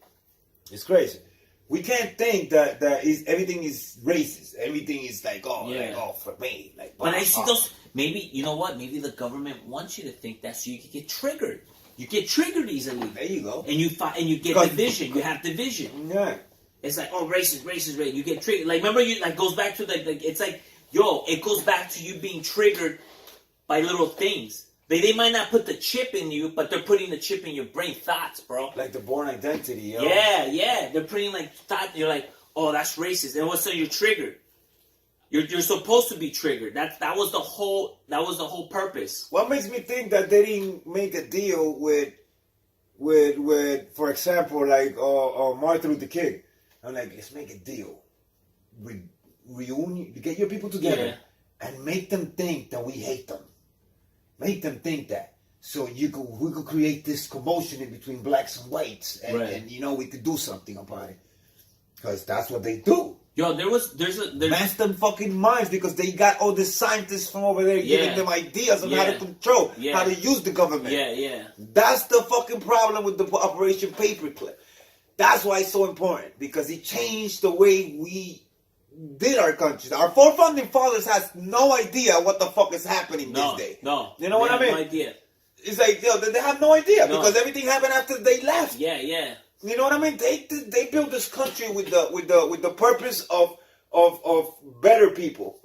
It's crazy. we can't think that everything is racist. Everything is like, for me. Like, but I see those. Maybe you know what? Maybe the government wants you to think that so you can get triggered. You get triggered easily. There you go. And you fight, and you get division. You have division. Yeah. It's like, oh, racist. You get triggered. Like, remember, goes back to like it's like, it goes back to you being triggered by little things. They might not put the chip in you, but they're putting the chip in your brain thoughts, bro. Like the born identity, yo. Yeah. They're putting like thought. You're like, oh, that's racist. And so you're triggered. You're supposed to be triggered. That was the whole purpose. What makes me think that they didn't make a deal with for example, like Martin Luther King? I'm like, let's make a deal. Reunion, get your people together and make them think that we hate them. Make them think that. So we could create this commotion in between blacks and whites, and we could do something about it. Because that's what they do. Yo, there's mess them fucking minds because they got all the scientists from over there giving them ideas on how to control, how to use the government. Yeah. That's the fucking problem with the Operation Paperclip. That's why it's so important, because it changed the way we did our country. Our four founding fathers has no idea what the fuck is happening this day. No. You know what I mean? No idea. It's like, they have no idea because everything happened after they left. Yeah. You know what I mean? They built this country with the purpose of better people,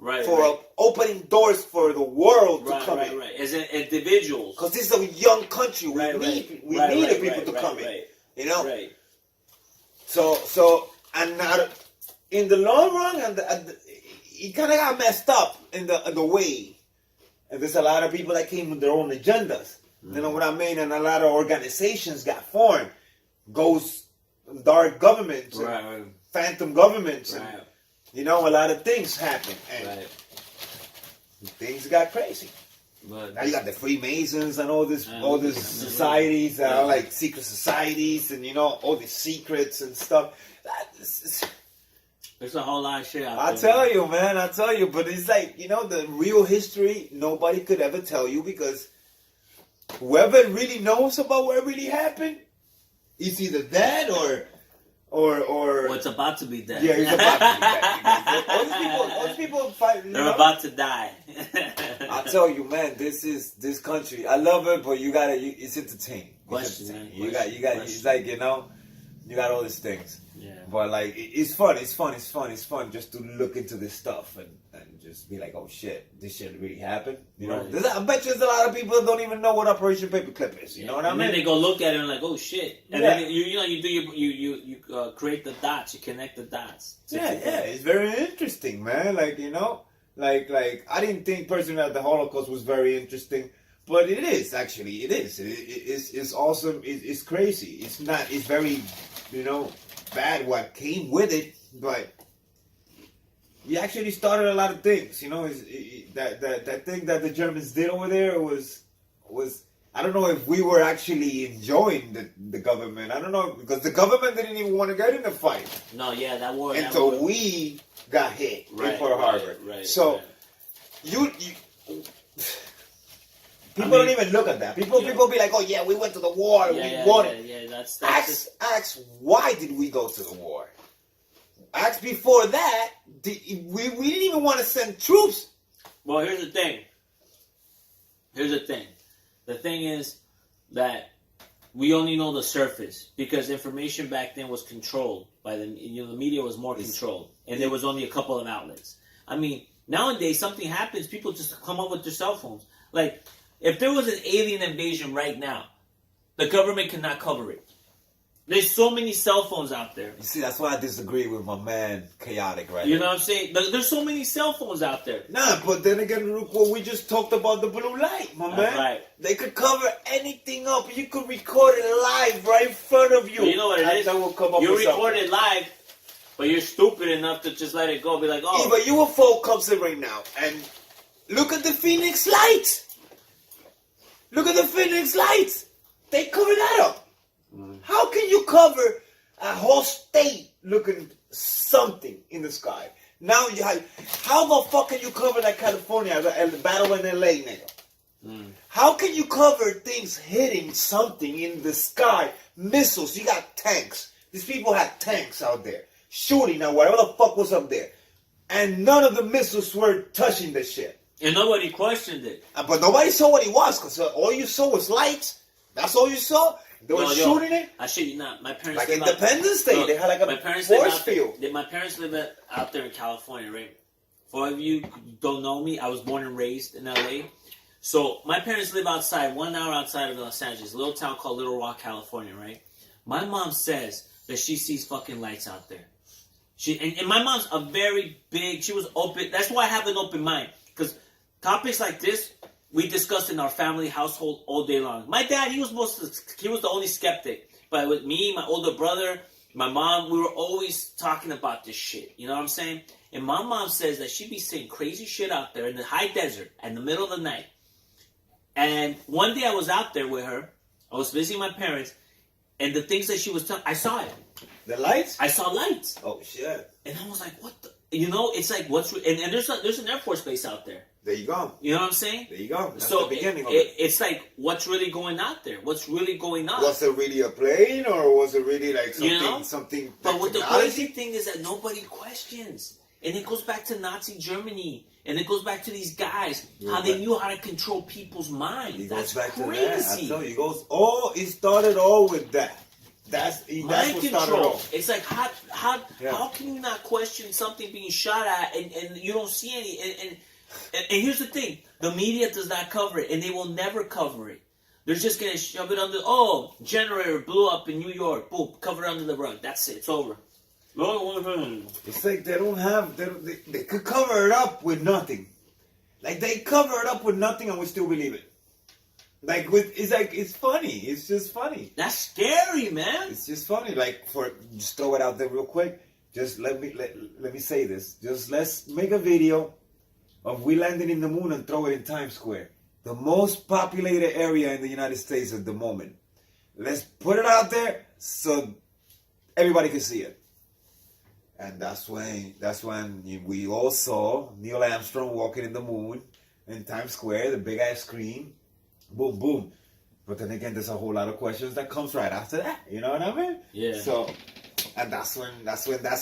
opening doors for the world to come in. Right. As individuals, because this is a young country. We need the people to come in. You know. Right. So and now, in the long run, and it kind of got messed up in the way. And there's a lot of people that came with their own agendas. You know what I mean? And a lot of organizations got formed. Goes dark governments, and phantom governments, and a lot of things happen, and things got crazy. But now you got the Freemasons and all these societies that are like secret societies, and all these secrets and stuff. There's a whole lot of shit out there. I tell you, but it's like, the real history nobody could ever tell you, because whoever really knows about what really happened, it's either that or it's about to be that. Yeah, it's about to be that. All these people fight. They're about to die. I tell you, man, this country. I love it, but it's entertaining. You got. It's like, you got all these things. Yeah. But like, it's fun. It's fun just to look into this stuff and just be like, oh shit, this shit really happened. I bet you there's a lot of people that don't even know what Operation Paperclip is. You know what I mean? And then they go look at it and like, oh shit. And then you create the dots. You connect the dots. It's very interesting, man. Like, like I didn't think personally that the Holocaust was very interesting. But it is, actually. It is. It's awesome. It's crazy. It's very, bad what came with it, but he actually started a lot of things. That thing that the Germans did over there was I don't know if we were actually enjoying the government. I don't know, because the government didn't even want to get in the fight. No, yeah, that war. Until we got hit in Pearl Harbor. So you people don't even look at that. People be like, oh yeah, we went to the war, we won it. Ask why did we go to the war? Ask before that, we didn't even want to send troops. Well, here's the thing. The thing is that we only know the surface, because information back then was controlled by the media was more controlled, and there was only a couple of outlets. I mean, nowadays something happens, people just come up with their cell phones. Like, if there was an alien invasion right now, the government cannot cover it. There's so many cell phones out there. You see, that's why I disagree with my man, Chaotic, right? You know what I'm saying? There's so many cell phones out there. Nah, but then again, look what we just talked about, the blue light, my man. Right. They could cover anything up. You could record it live right in front of you. But you know what it is? You record it live, but you're stupid enough to just let it go. Be like, oh. If a UFO comes in right now, and look at the Phoenix Lights. Look at the Phoenix Lights. They cover that up. How can you cover a whole state looking something in the sky? Now how the fuck can you cover like California, the battle in LA, nigga? How can you cover things hitting something in the sky? Missiles, you got tanks. These people had tanks out there. shooting at whatever the fuck was up there. And none of the missiles were touching the shit. And nobody questioned it. But nobody saw what it was, because all you saw was lights. That's all you saw. They were shooting it. I shit you not. My parents Like live Independence Day. They had like a force field. My parents live out there in California, right? For all of you who don't know me, I was born and raised in LA. So my parents live outside, 1 hour outside of Los Angeles, a little town called Little Rock, California, right? My mom says that she sees fucking lights out there. And my mom's a very big, she was open. That's why I have an open mind. Because topics like this, we discussed in our family household all day long. My dad, he was the only skeptic. But with me, my older brother, my mom, we were always talking about this shit. You know what I'm saying? And my mom says that she'd be seeing crazy shit out there in the high desert in the middle of the night. And one day I was out there with her. I was visiting my parents. And the things that she was telling, I saw it. The lights? I saw lights. Oh, shit. And I was like, what the? You know, it's like, what's... And there's an Air Force base out there. There you go. You know what I'm saying? There you go. That's so the beginning of it. It's like, what's really going out there? What's really going on? Was it really a plane, or was it really like something, you know? something? But what the crazy thing is that nobody questions. And it goes back to Nazi Germany. And it goes back to these guys, how they knew how to control people's minds. That's back crazy. To that. I tell you, it started all with that. That's what started all. It's like, how can you not question something being shot at and you don't see any? And here's the thing. The media does not cover it, and they will never cover it. They're just going to shove it under, generator blew up in New York. Boom, cover it under the rug. That's it. It's over. It's like they don't have, they could cover it up with nothing. Like they cover it up with nothing and we still believe it. It's funny. It's just funny. That's scary, man. It's just funny. Just throw it out there real quick. Just let me say this. Just let's make a video of we landing in the moon and throw it in Times Square. The most populated area in the United States at the moment. Let's put it out there so everybody can see it. And that's when we all saw Neil Armstrong walking in the moon in Times Square, the big ass screen. Boom, boom. But then again, there's a whole lot of questions that comes right after that. You know what I mean? Yeah. So, and that's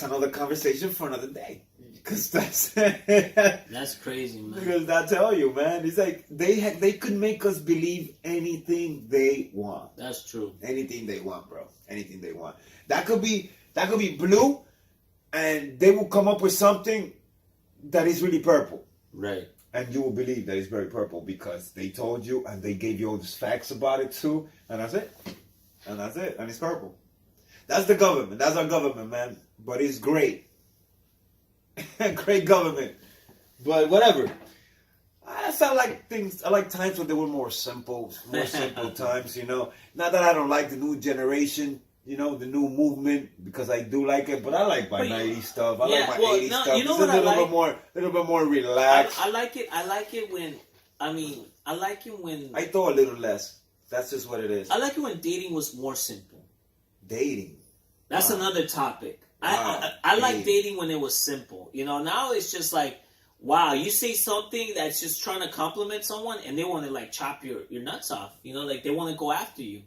another conversation for another day. Because that's crazy, man. Because I tell you, man, it's like they could make us believe anything they want. That's true. Anything they want, bro. Anything they want. That could be blue, and they will come up with something that is really purple. Right. And you will believe that it's very purple because they told you and they gave you all these facts about it too. And that's it. And that's it. And it's purple. That's the government. That's our government, man. But it's great. Great government. But whatever. I like times when they were more simple times, you know. Not that I don't like the new generation, you know, the new movement, because I do like it, but I like my 90s stuff. I like my 80s stuff. You know it's what a little bit more relaxed. I like it when I throw a little less. That's just what it is. I like it when dating was more simple. Dating. That's another topic. I like dating when it was simple. You know, now it's just like, wow, you say something that's just trying to compliment someone and they want to like chop your nuts off. You know, like they want to go after you.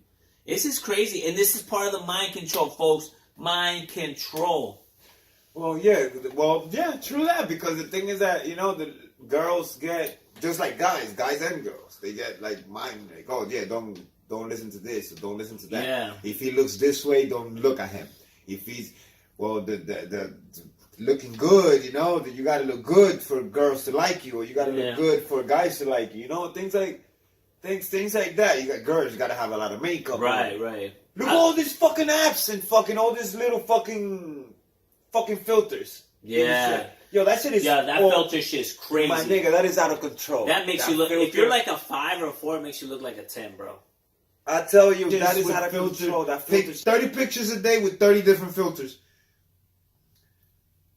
This is crazy. And this is part of the mind control, folks. Mind control. Well, yeah, true that. Because the thing is that, you know, the girls get, just like guys and girls, they get like mind, like, oh yeah, don't listen to this or don't listen to that. Yeah. If he looks this way, don't look at him. If he's, the looking good, you know, that you gotta look good for girls to like you, or you gotta look good for guys to like you, you know, things like that. You got girls, you gotta have a lot of makeup. Right. Look at all these fucking apps and fucking all these little fucking filters. Yeah. Yo, that shit is... Yeah, that filter shit is crazy. My nigga, that is out of control. That makes you look... Filter, if you're like a 5 or a 4, it makes you look like a 10, bro. I tell you, that is out of control. That filter... 30 pictures a day with 30 different filters.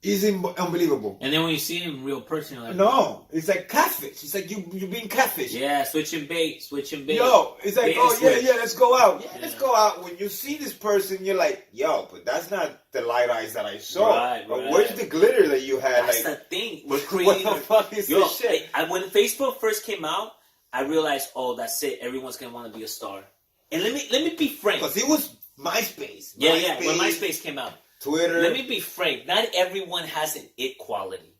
Is unbelievable. And then when you see him in real person, you're like... No, it's like catfish. It's like you're being catfish. Yeah, switching bait. Yo, it's like, let's go out. Yeah, let's go out. When you see this person, you're like, yo, but that's not the light eyes that I saw. Right. Where's the glitter that you had? That's the thing. We're creating... What the fuck is this shit? When Facebook first came out, I realized, that's it. Everyone's going to want to be a star. And let me be frank. Because it was MySpace. Yeah. When MySpace came out. Twitter. Let me be frank. Not everyone has an it quality.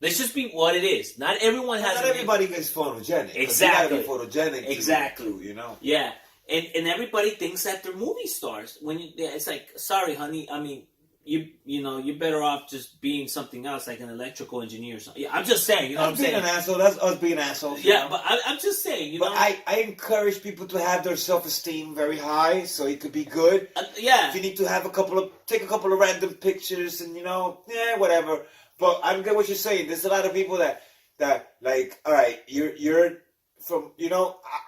Let's just be what it is. Not everyone has. Not everybody gets photogenic. Exactly. You gotta be photogenic. Exactly. You know. Yeah, and everybody thinks that they're movie stars. When it's like, sorry, honey. I mean, you're better off just being something else, like an electrical engineer or something. Yeah, I'm just saying. You know what I'm saying? Being an asshole. That's us being assholes. Yeah, know? but I'm just saying. You but know. I encourage people to have their self-esteem very high, so it could be good. Yeah. If you need to have take a couple of random pictures, and whatever. But I get what you're saying. There's a lot of people that like, all right, you're from,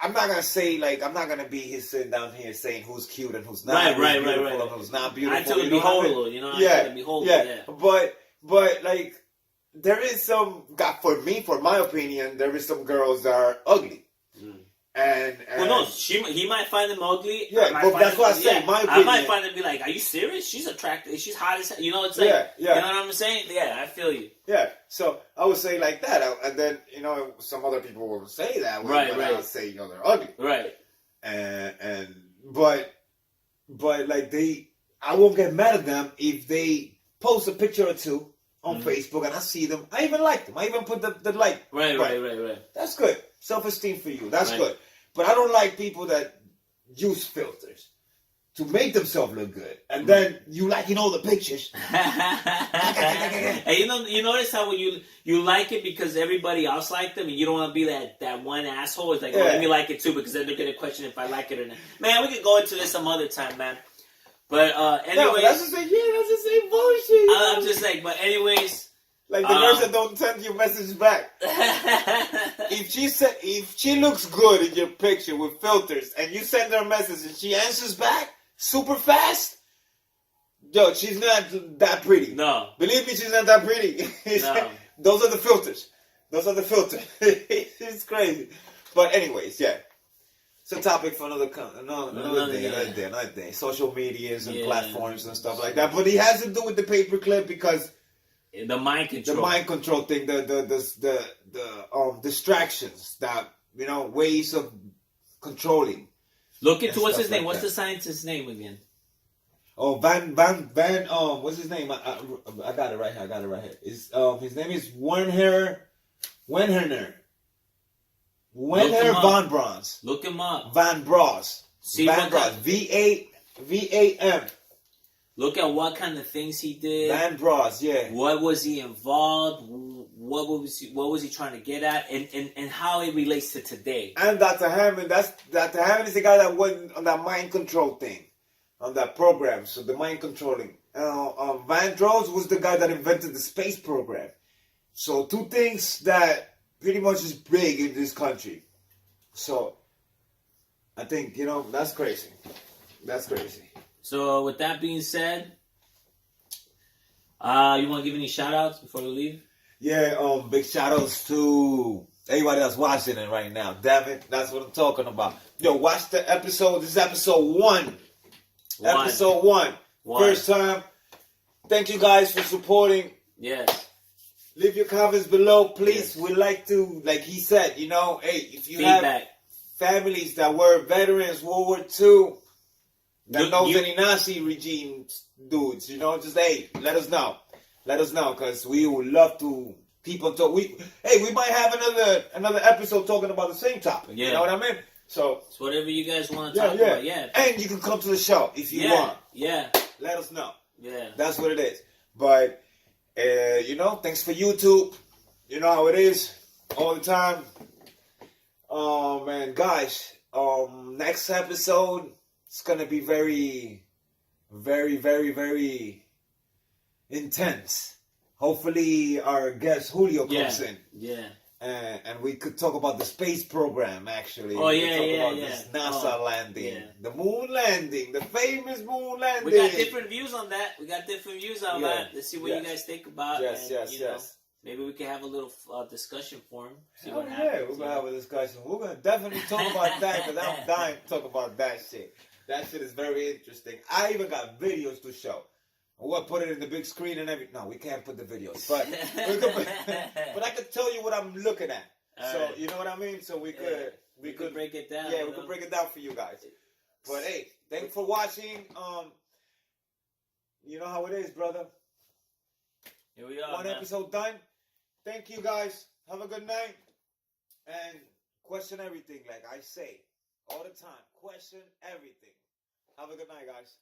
I'm not gonna say, like, I'm not gonna be sitting down here saying who's cute and who's not, right, and who's not beautiful. I tell you, behold, Yeah. But like, there is some, for my opinion, there is some girls that are ugly. And well, no, he might find them ugly. Yeah, but that's what I say. My opinion. I might find them be like, "Are you serious? She's attractive. She's hot as hell." It's like, you know what I'm saying? Yeah, I feel you. Yeah, so I would say like that, and then some other people will say that, right. I would say they're ugly, right? But like I won't get mad at them if they post a picture or two on Facebook and I see them. I even like them. I even put the like. Right. That's good. Self-esteem for you. That's good. But I don't like people that use filters to make themselves look good, and then you liking all the pictures. And you notice how when you like it because everybody else liked them, and you don't want to be that one asshole. It's like, oh, let me like it too, because then they're gonna question if I like it or not. Man, we could go into this some other time, man. But anyway, no, but that's the same bullshit. I'm just saying, but anyways. Like the girls that don't send you messages back. If she looks good in your picture with filters and you send her a message and she answers back super fast, yo, she's not that pretty. No. Believe me, she's not that pretty. No. Those are the filters. It's crazy. But anyways, yeah. It's a topic for another day. Social medias and platforms and stuff like that. But it has to do with the paperclip because the mind control. The mind control thing, the distractions, that ways of controlling. Look into what's his name. What's the scientist's name again? Oh, Van. What's his name? I got it right here. His name is Werner Van Braun. Look him up. Van Braun. Van Braun. VAM. Look at what kind of things he did. Van Braun, yeah. What was he involved? What was he trying to get at? And how it relates to today. And Dr. Hammond, Dr. Hammond is the guy that went on that mind control thing, on that program. So the mind controlling. Van Braun was the guy that invented the space program. So two things that pretty much is big in this country. So I think that's crazy. That's crazy. So with that being said, you want to give any shout outs before we leave? Yeah, big shout outs to everybody that's watching it right now. Damn it, that's what I'm talking about. Yo, watch the episode. This is episode 1. Episode 1. First time. Thank you guys for supporting. Yes. Leave your comments below, please. Yes. We'd like to, like he said, hey, if you have families that were veterans, World War II, that knows any Nazi regime dudes, just, hey, let us know. Let us know, because we would love to keep on talking. We might have another episode talking about the same topic. Yeah. You know what I mean? So it's whatever you guys want to talk about. Yeah. And you can come to the show if you want. Yeah. Let us know. Yeah. That's what it is. But thanks for YouTube. You know how it is all the time. Man, guys, next episode, it's gonna be very, very, very, very intense. Hopefully our guest Julio comes in. Yeah. And we could talk about the space program, actually. Oh, yeah. This NASA landing. Yeah. The moon landing. The famous moon landing. We got different views on that. Let's see what you guys think about. Yes. Maybe we can have a little discussion forum. See what happens. Yeah, we're going to have a discussion. We're going to definitely talk about that, because I'm dying to talk about that shit. That shit is very interesting. I even got videos to show. We'll put it in the big screen and everything. No, we can't put the videos. But I could tell you what I'm looking at. So, you know what I mean? So we could break it down. Yeah, we could break it down for you guys. But hey, thanks for watching. You know how it is, brother. Here we are. One man. episode done. Thank you, guys. Have a good night. And question everything, like I say all the time. Question everything. Have a good night, guys.